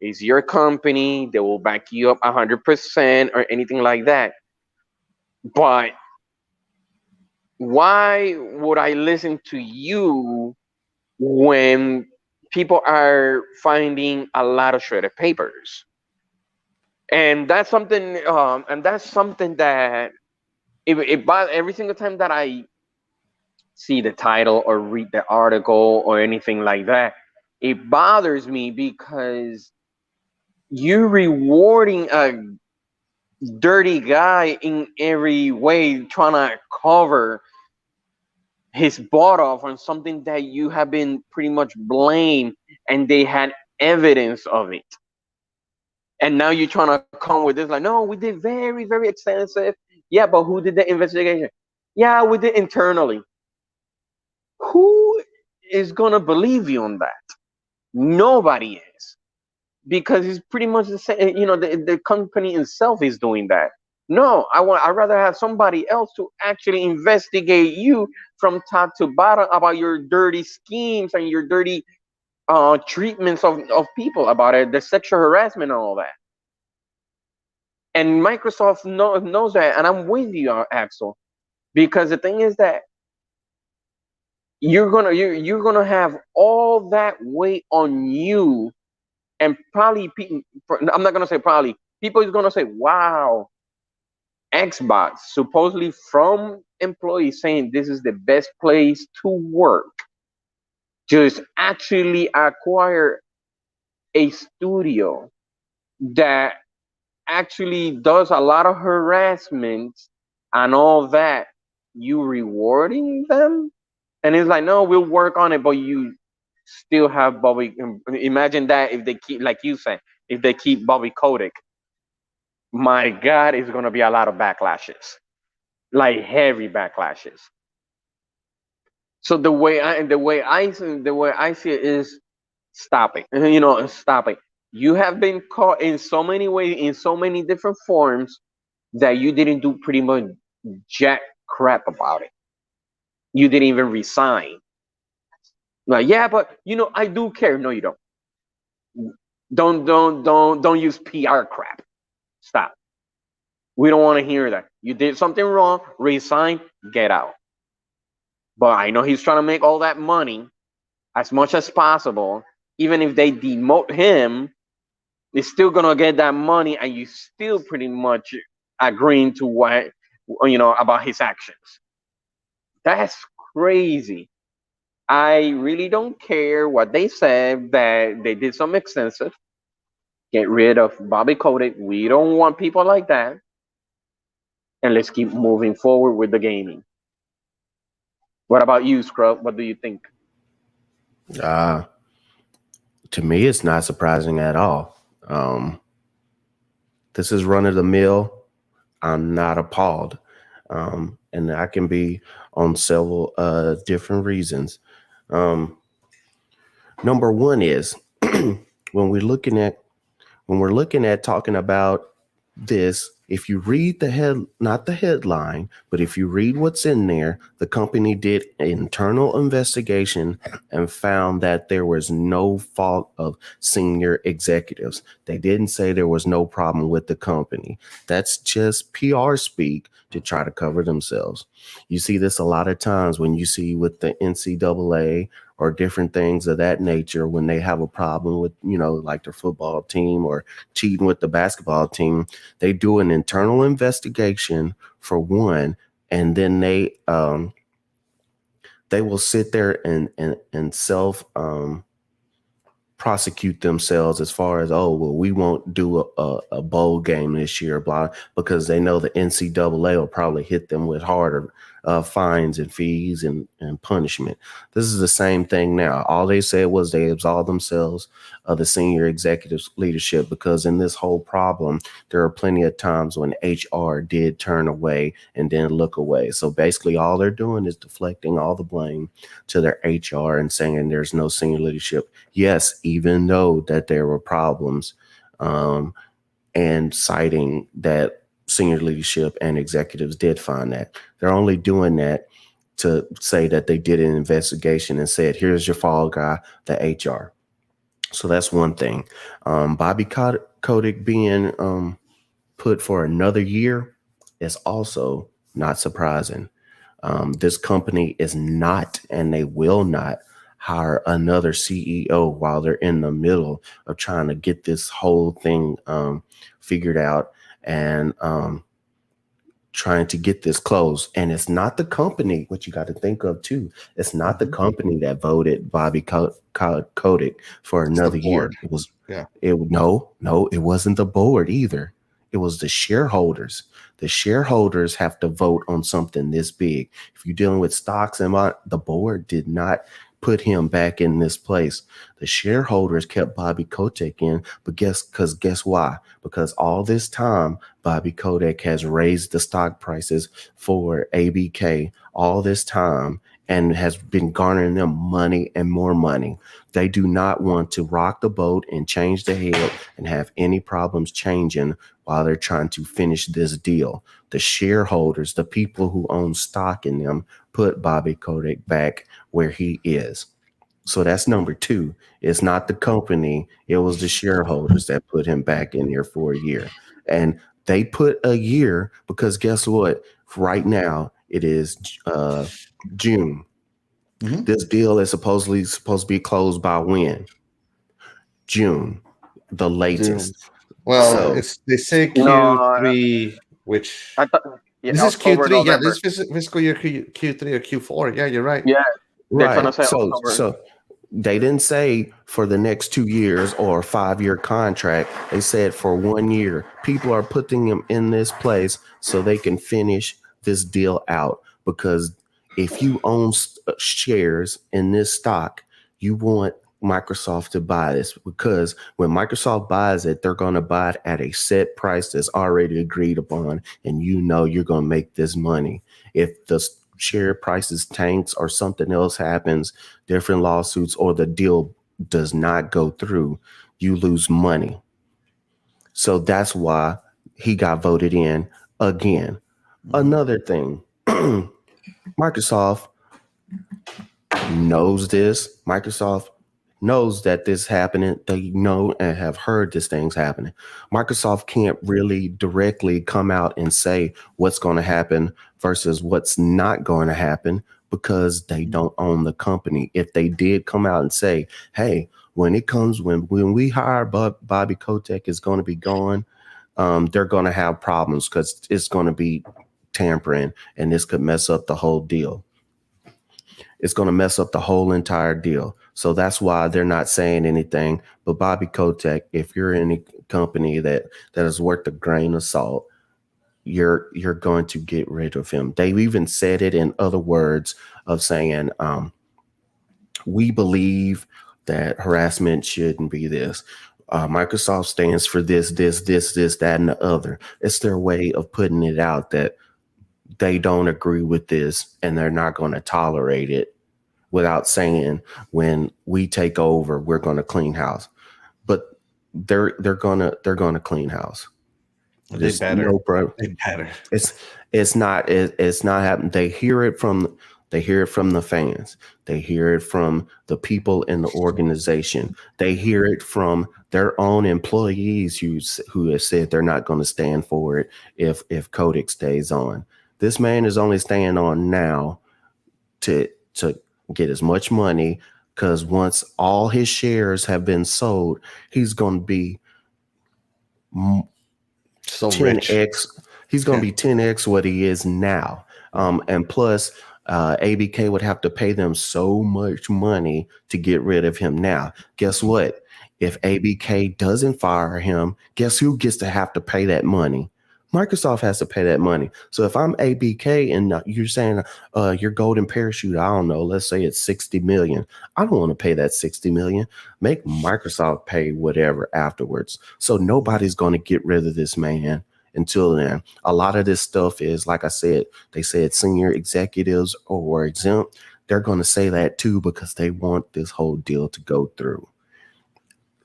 it's your company; they will back you up 100% or anything like that. But why would I listen to you when people are finding a lot of shredded papers? And that's something. That every single time that I see the title or read the article or anything like that, it bothers me because you're rewarding a dirty guy in every way, trying to cover his butt off on something that you have been pretty much blamed, and they had evidence of it. And now you're trying to come with this, like, no, we did very, very extensive. Yeah, but who did the investigation? Yeah, we did internally. Who is going to believe you on that? Nobody is. Because it's pretty much the same, the company itself is doing that. No, I'd rather have somebody else to actually investigate you from top to bottom about your dirty schemes and your dirty treatments of people, about it, the sexual harassment and all that. And Microsoft knows that, and I'm with you, Axel, because the thing is that you're gonna have all that weight on you, and probably I'm not gonna say probably, people is gonna say, wow, Xbox, supposedly from employees saying this is the best place to work, just actually acquire a studio that actually does a lot of harassment and all that. You rewarding them? And it's like, no, we'll work on it, but you still have Bobby. Imagine that if they keep, like you said, if they keep Bobby Kotick, my God, it's gonna be a lot of backlashes, like heavy backlashes. So the way I see it is, stop it. Stop it. You have been caught in so many ways, in so many different forms, that you didn't do pretty much jack crap about it. You didn't even resign. Like, yeah, but I do care. No, you don't. Don't use PR crap. Stop. We don't want to hear that. You did something wrong, resign, get out. But I know he's trying to make all that money as much as possible. Even if they demote him, he's still gonna get that money, and you still pretty much agreeing to what about his actions. That's crazy. I really don't care what they said that they did some extensive. Get rid of Bobby Kotick. We don't want people like that. And let's keep moving forward with the gaming. What about you, Scrub? What do you think? To me, it's not surprising at all. This is run of the mill. I'm not appalled. And I can be on several different reasons. Number one is when we're looking at talking about this, if you read not the headline, but if you read what's in there, the company did an internal investigation and found that there was no fault of senior executives. They didn't say there was no problem with the company. That's just PR speak to try to cover themselves. You see this a lot of times when you see with the NCAA or different things of that nature, when they have a problem with, like their football team or cheating with the basketball team, they do an internal investigation for one, and then they will sit there and self prosecute themselves as far as, we won't do a bowl game this year, blah, because they know the NCAA will probably hit them with harder fines and fees and punishment. This is the same thing now. All they said was they absolved themselves of the senior executive leadership, because in this whole problem, there are plenty of times when HR did turn away and then look away. So basically all they're doing is deflecting all the blame to their HR and saying there's no senior leadership. Yes, even though that there were problems, and citing that senior leadership and executives did find that. They're only doing that to say that they did an investigation and said, here's your fall guy, the HR. So that's one thing. Bobby Kotick being put for another year is also not surprising. This company is not, and they will not, hire another CEO while they're in the middle of trying to get this whole thing figured out and trying to get this closed. And it's not the company, what you got to think of too. It's not the company that voted Bobby Kotick for another year. It was, no, it wasn't the board either. It was the shareholders. The shareholders have to vote on something this big. If you're dealing with stocks, and the board did not put him back in this place. The shareholders kept Bobby Kotick in, but guess why? Because all this time, Bobby Kotick has raised the stock prices for ABK all this time and has been garnering them money and more money. They do not want to rock the boat and change the head and have any problems changing while they're trying to finish this deal. The shareholders, the people who own stock in them, put Bobby Kotick back where he is. So that's number two. It's not the company. It was the shareholders that put him back in there for a year. And they put a year because guess what? Right now, it is June. Mm-hmm. This deal is supposed to be closed by when? June, the latest. June. Well, they say Q3, which I thought, this is Q3. Yeah, this is fiscal year Q3 or Q4. Yeah, you're right. Yeah, right. So they didn't say for the next 2 years or a 5-year contract. They said for 1 year. People are putting them in this place so they can finish this deal out. Because if you own shares in this stock, you want Microsoft to buy this, because when Microsoft buys it, they're going to buy it at a set price that's already agreed upon, and you're going to make this money. If the share prices tanks or something else happens, different lawsuits, or the deal does not go through, you lose money. So that's why he got voted in again. Another thing, Microsoft knows this. Microsoft knows that this happening. They know and have heard this thing's happening. Microsoft can't really directly come out and say what's going to happen versus what's not going to happen because they don't own the company. If they did come out and say, hey, when we hire Bobby Kotick is going to be gone, they're going to have problems because it's going to be tampering and this could mess up the whole deal. It's going to mess up the whole entire deal. So that's why they're not saying anything. But Bobby Kotick, if you're in a company that is worth a grain of salt, you're going to get rid of him. They've even said it in other words of saying, we believe that harassment shouldn't be this. Microsoft stands for this, that, and the other. It's their way of putting it out that they don't agree with this and they're not going to tolerate it without saying when we take over, we're going to clean house. But they're going to clean house. They better. They better. It's not happening. They hear it from the fans. They hear it from the people in the organization. They hear it from their own employees who have said they're not going to stand for it if Kotick stays on. This man is only staying on now to get as much money because once all his shares have been sold, he's going to be so 10x. Rich. He's going to be 10x what he is now. And plus, ABK would have to pay them so much money to get rid of him now. Guess what? If ABK doesn't fire him, guess who gets to have to pay that money? Microsoft has to pay that money. So if I'm ABK and you're saying your golden parachute, I don't know, let's say it's 60 million. I don't want to pay that 60 million. Make Microsoft pay whatever afterwards. So nobody's going to get rid of this man until then. A lot of this stuff is, like I said, they said senior executives or exempt. They're going to say that too because they want this whole deal to go through.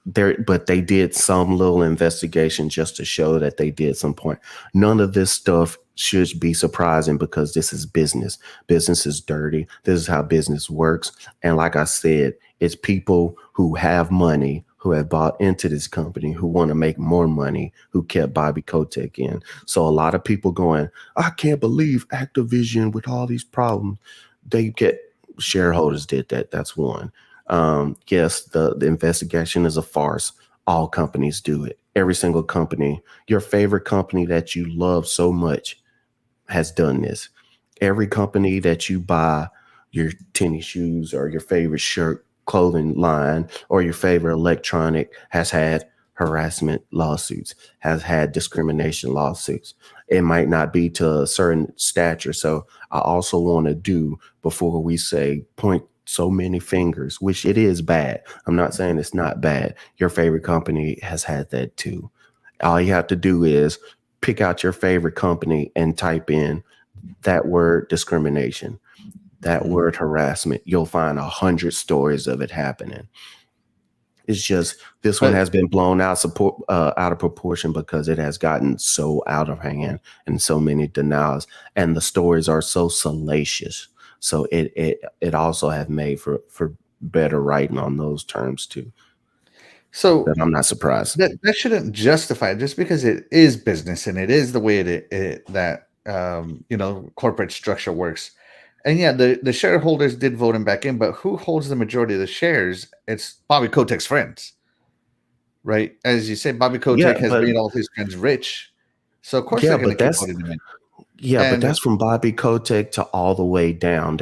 But they did some little investigation just to show that they did some point. None of this stuff should be surprising because this is business. Business is dirty. This is how business works. And like I said, it's people who have money, who have bought into this company, who want to make more money, who kept Bobby Kotick in. So a lot of people going, I can't believe Activision with all these problems. They get shareholders did that. That's one. Yes, the investigation is a farce. All companies do it. Every single company, your favorite company that you love so much has done this. Every company that you buy your tennis shoes or your favorite shirt, clothing line, or your favorite electronic has had harassment lawsuits, has had discrimination lawsuits. It might not be to a certain stature. So I also want to do, before we say point so many fingers, which it is bad. I'm not saying it's not bad. Your favorite company has had that too. All you have to do is pick out your favorite company and type in that word discrimination, that word harassment. You'll find 100 stories of it happening. It's just this one has been blown out of proportion because it has gotten so out of hand and so many denials, and the stories are so salacious. So it also have made for better writing on those terms too. So but I'm not surprised. That shouldn't justify it just because it is business and it is the way that corporate structure works. And yeah, the shareholders did vote him back in, but who holds the majority of the shares? It's Bobby Kotick's friends, right? As you say, Bobby Kotick has made all his friends rich, so of course they're going to keep voting him in. Yeah, but that's from Bobby Kotick to all the way down.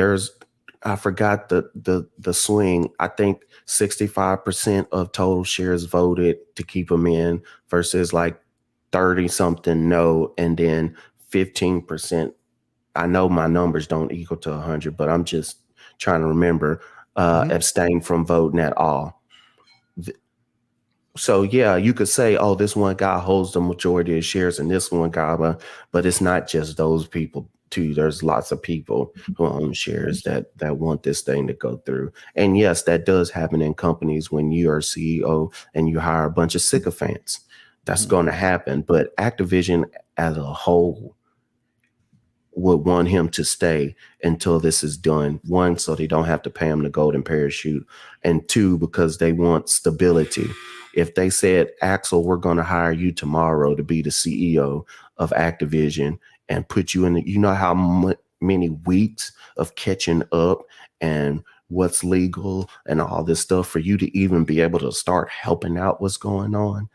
I forgot the swing. I think 65% of total shares voted to keep him in versus like 30 something no, and then 15%. I know my numbers don't equal to 100, but I'm just trying to remember, abstain from voting at all. So yeah, you could say, oh, this one guy holds the majority of shares and this one guy, but it's not just those people too. There's lots of people who own shares that want this thing to go through. And yes, that does happen in companies when you are CEO and you hire a bunch of sycophants. That's going to happen. But Activision as a whole, would want him to stay until this is done. One, so they don't have to pay him the golden parachute, and two, because they want stability. If they said, Axel, we're going to hire you tomorrow to be the CEO of Activision and put you in, you know how many weeks of catching up and what's legal and all this stuff for you to even be able to start helping out what's going on.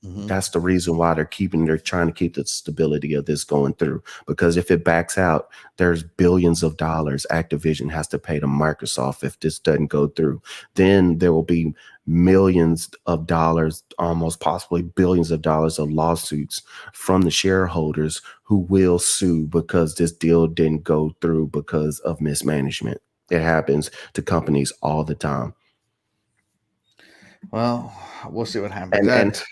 That's the reason why they're trying to keep the stability of this going through, because if it backs out, there's billions of dollars Activision has to pay to Microsoft if this doesn't go through. Then there will be millions of dollars, almost possibly billions of dollars of lawsuits from the shareholders who will sue because this deal didn't go through because of mismanagement. It happens to companies all the time. Well, we'll see what happens.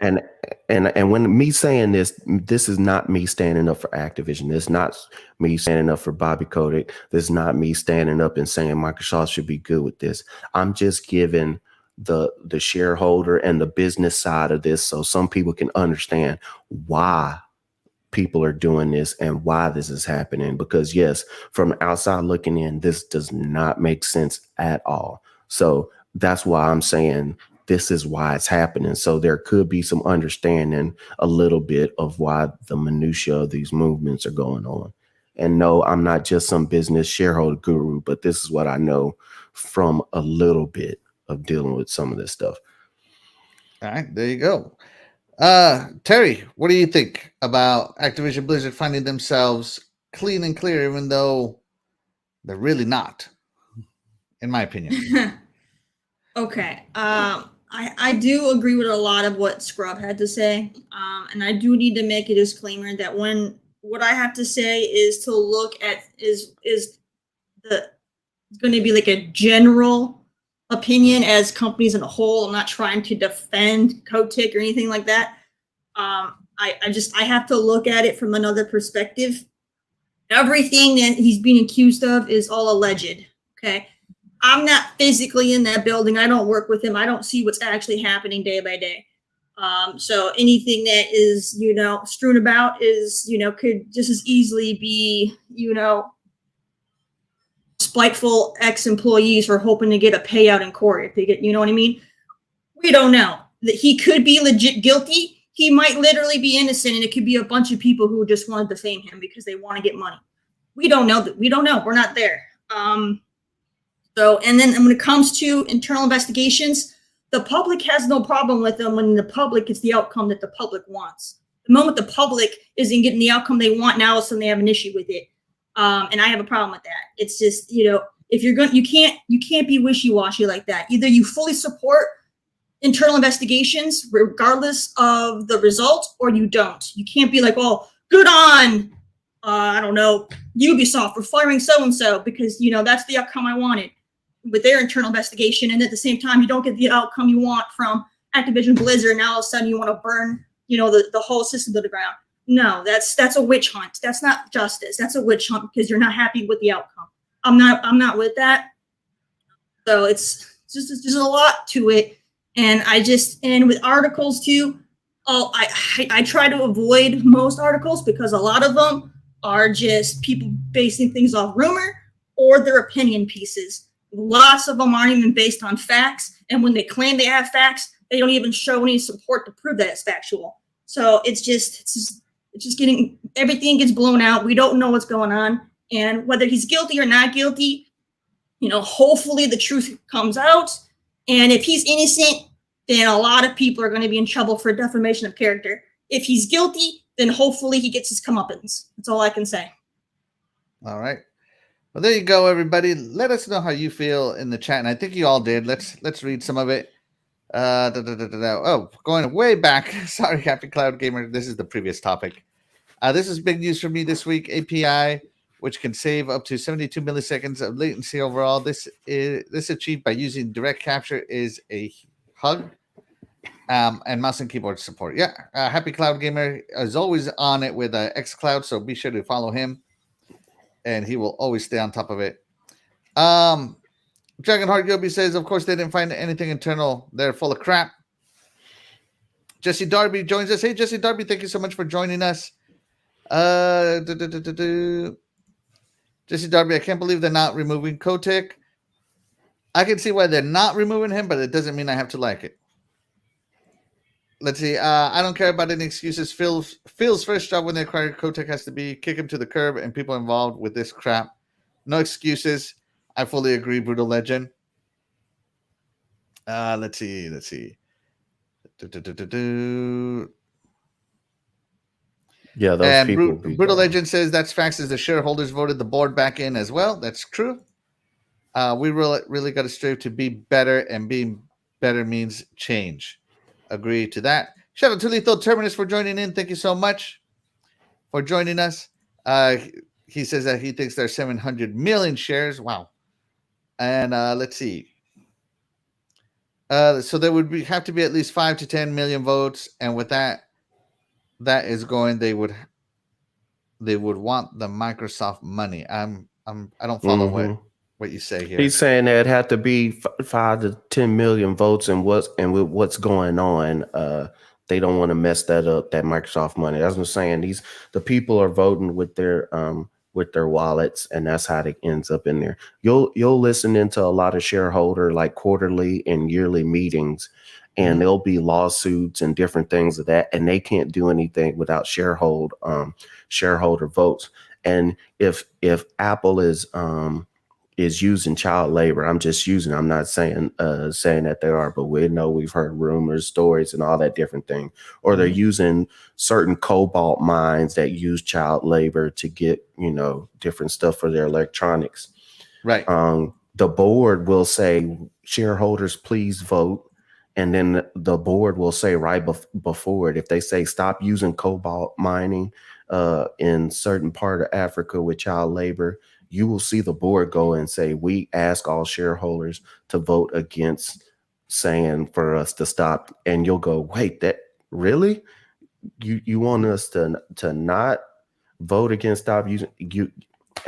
And when me saying this is not me standing up for Activision. This is not me standing up for Bobby Kotick. This is not me standing up and saying Microsoft should be good with this. I'm just giving the shareholder and the business side of this so some people can understand why people are doing this and why this is happening. Because yes, from outside looking in, this does not make sense at all. So that's why I'm saying this is why it's happening. So there could be some understanding a little bit of why the minutia of these movements are going on. And no, I'm not just some business shareholder guru, but this is what I know from a little bit of dealing with some of this stuff. All right, there you go. Terry, what do you think about Activision Blizzard finding themselves clean and clear, even though they're really not, in my opinion? Okay. I do agree with a lot of what Scrub had to say. And I do need to make a disclaimer that what I have to say is to look at is going to be like a general opinion as companies in a whole. I'm not trying to defend Kotick or anything like that. I have to look at it from another perspective. Everything that he's being accused of is all alleged. Okay. I'm not physically in that building. I don't work with him. I don't see what's actually happening day by day. So anything that is, strewn about is, could just as easily be, spiteful ex-employees who are hoping to get a payout in court. If they get, you know what I mean? We don't know. That he could be legit guilty. He might literally be innocent, and it could be a bunch of people who just want to defame him because they want to get money. We don't know that. We don't know. We're not there. So, and then when it comes to internal investigations, the public has no problem with them when the public gets the outcome that the public wants. The moment the public isn't getting the outcome they want, now all of a sudden they have an issue with it. And I have a problem with that. It's just, if you're going, you can't be wishy-washy like that. Either you fully support internal investigations regardless of the result, or you don't. You can't be like, oh, good on, I don't know, Ubisoft for firing so-and-so because, that's the outcome I wanted with their internal investigation, and at the same time you don't get the outcome you want from Activision Blizzard, and now all of a sudden you want to burn, the whole system to the ground. No, that's a witch hunt. That's not justice. That's a witch hunt because you're not happy with the outcome. I'm not with that. So it's just there's a lot to it, and with articles too. I try to avoid most articles because a lot of them are just people basing things off rumor or their opinion pieces. Lots of them aren't even based on facts. And when they claim they have facts, they don't even show any support to prove that it's factual. So it's just getting, everything gets blown out. We don't know what's going on. And whether he's guilty or not guilty, hopefully the truth comes out. And if he's innocent, then a lot of people are going to be in trouble for defamation of character. If he's guilty, then hopefully he gets his comeuppance. That's all I can say. All right. Well, there you go, everybody. Let us know how you feel in the chat, and I think you all did. Let's read some of it. Oh, going way back. Sorry, Happy Cloud Gamer. This is the previous topic. This is big news for me this week. API, which can save up to 72 milliseconds of latency overall. This achieved by using direct capture is a hug. And mouse and keyboard support. Yeah, Happy Cloud Gamer is always on it with xCloud, so be sure to follow him. And he will always stay on top of it. Dragonheart Yobi says, of course, they didn't find anything internal. They're full of crap. Jesse Darby joins us. Hey, Jesse Darby, thank you so much for joining us. Jesse Darby, I can't believe they're not removing Kotick. I can see why they're not removing him, but it doesn't mean I have to like it. Let's see. I don't care about any excuses. Phil's first job when they acquired Kotick has to be kick him to the curb and people involved with this crap. No excuses. I fully agree, Brutal Legend. Let's see. Yeah, those and people. Brutal Legend says that's facts as the shareholders voted the board back in as well. That's true. We really got to strive to be better, and being better means change. Agree to that. Shout out to Lethal Terminus for joining in. Thank you so much for joining us. He says that he thinks there's 700 million shares. Wow. And let's see. So there would have to be at least 5 to 10 million votes, and with that is going, they would want the Microsoft money. I don't follow what you say here. He's saying that it had to be 5 to 10 million votes, and with what's going on, they don't want to mess that up, that Microsoft money. That's what I'm saying. The people are voting with their wallets, and that's how it ends up in there. You'll listen into a lot of shareholder like quarterly and yearly meetings, and there'll be lawsuits and different things of that, and they can't do anything without shareholder votes. And if Apple is using child labor, I'm not saying that they are, but we know, we've heard rumors, stories, and all that different thing. Or they're using certain cobalt mines that use child labor to get, different stuff for their electronics. Right. The board will say, shareholders, please vote. And then the board will say right before it, if they say stop using cobalt mining in certain part of Africa with child labor, you will see the board go and say, we ask all shareholders to vote against saying for us to stop. And you'll go, wait, that really? You want us to not vote against stop using you?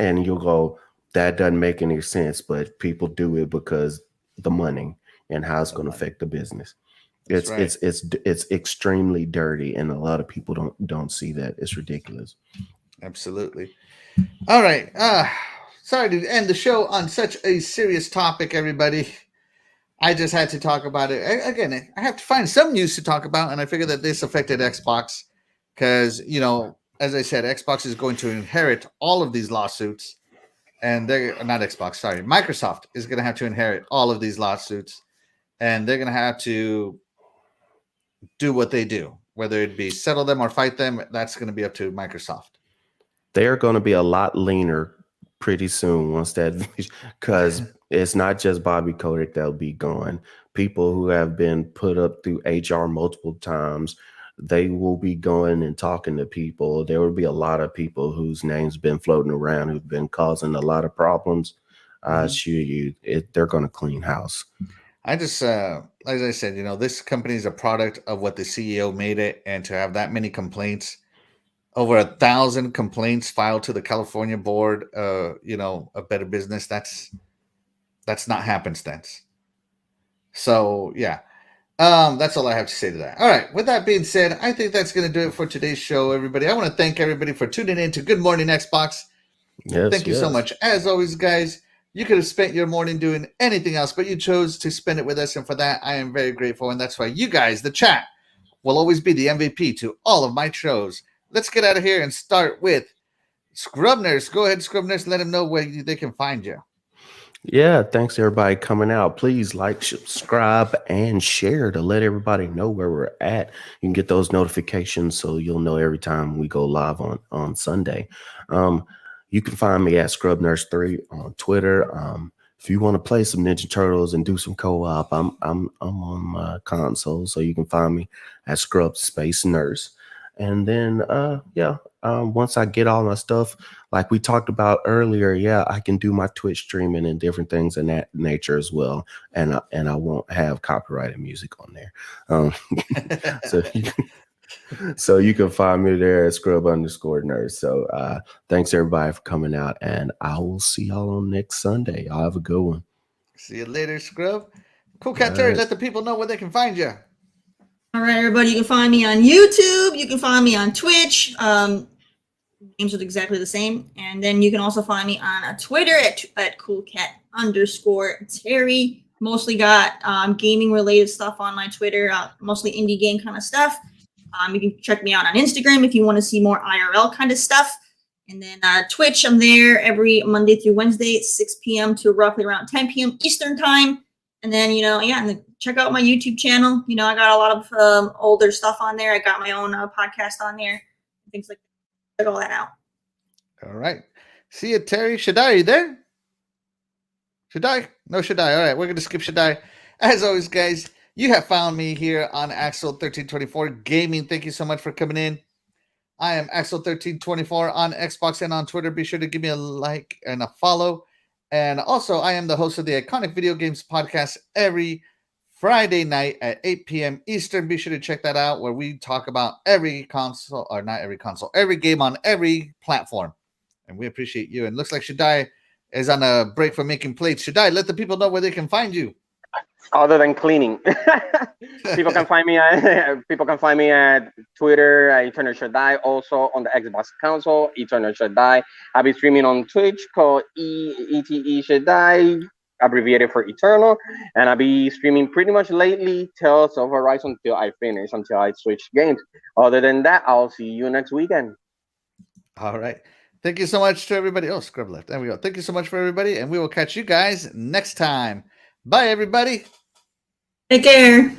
And you'll go, that doesn't make any sense, but people do it because the money and how it's going to affect the business. It's extremely dirty, and a lot of people don't see that. It's ridiculous. Absolutely. All right. Sorry to end the show on such a serious topic, everybody. I just had to talk about it. Again, I have to find some news to talk about, and I figured that this affected Xbox because, as I said, Xbox is going to inherit all of these lawsuits, and they're not Xbox, sorry. Microsoft is going to have to inherit all of these lawsuits, and they're going to have to do what they do, whether it be settle them or fight them. That's going to be up to Microsoft. They're going to be a lot leaner pretty soon once that, because it's not just Bobby Kotick that'll be gone. People who have been put up through HR multiple times, they will be going and talking to people. There will be a lot of people whose names been floating around who've been causing a lot of problems. I assure you, they're going to clean house. I just, as I said, this company is a product of what the CEO made it, and to have that many complaints, over 1,000 complaints filed to the California board, a Better Business, that's not happenstance. So yeah, that's all I have to say to that. All right. With that being said, I think that's going to do it for today's show, everybody. I want to thank everybody for tuning in to Good Morning Xbox. Thank you so much. As always, guys, you could have spent your morning doing anything else, but you chose to spend it with us. And for that, I am very grateful. And that's why you guys, the chat, will always be the MVP to all of my shows. Let's get out of here and start with Scrub Nurse. Go ahead, Scrub Nurse. Let them know where they can find you. Yeah, thanks everybody coming out. Please like, subscribe, and share to let everybody know where we're at. You can get those notifications so you'll know every time we go live on Sunday. You can find me at Scrub Nurse 3 on Twitter. If you want to play some Ninja Turtles and do some co-op, I'm on my console, so you can find me at Scrub Space Nurse. And then once I get all my stuff, like we talked about earlier, I can do my Twitch streaming and different things in that nature as well. And I won't have copyrighted music on there. So you can find me there at Scrub_Nurse. So thanks everybody for coming out, and I will see y'all on next Sunday. Y'all have a good one. See you later, Scrub. Coolcat Terri, let the people know where they can find you. All right, everybody, you can find me on YouTube. You can find me on Twitch. names are exactly the same. And then you can also find me on Twitter at Coolcat_Terri. Mostly got gaming related stuff on my Twitter, mostly indie game kind of stuff. You can check me out on Instagram if you want to see more IRL kind of stuff. And then Twitch, I'm there every Monday through Wednesday, 6 p.m. to roughly around 10 p.m. Eastern time. And then, and then check out my YouTube channel. I got a lot of older stuff on there. I got my own podcast on there. Things like that. Check all that out. All right. See you, Terry. Shaddai, are you there? Shaddai? No, Shaddai. All right. We're going to skip Shaddai. As always, guys, you have found me here on Axel1324 Gaming. Thank you so much for coming in. I am Axel1324 on Xbox and on Twitter. Be sure to give me a like and a follow. And also, I am the host of the Iconic Video Games Podcast every Friday night at 8 p.m. Eastern. Be sure to check that out, where we talk about every console, or not every console, every game on every platform. And we appreciate you. And looks like Shaddai is on a break from making plates. Shaddai, let the people know where they can find you. Other than cleaning, people can find me at Twitter, Eternal Shaddai. Also on the Xbox console, Eternal Shaddai. I'll be streaming on Twitch called ETE Shaddai, abbreviated for Eternal, and I'll be streaming pretty much lately Tales of Arise until I switch games. Other than that, I'll see you next weekend. All right. Thank you so much to everybody. Oh, scrub left. There we go. Thank you so much for everybody, and we will catch you guys next time. Bye, everybody. Take care.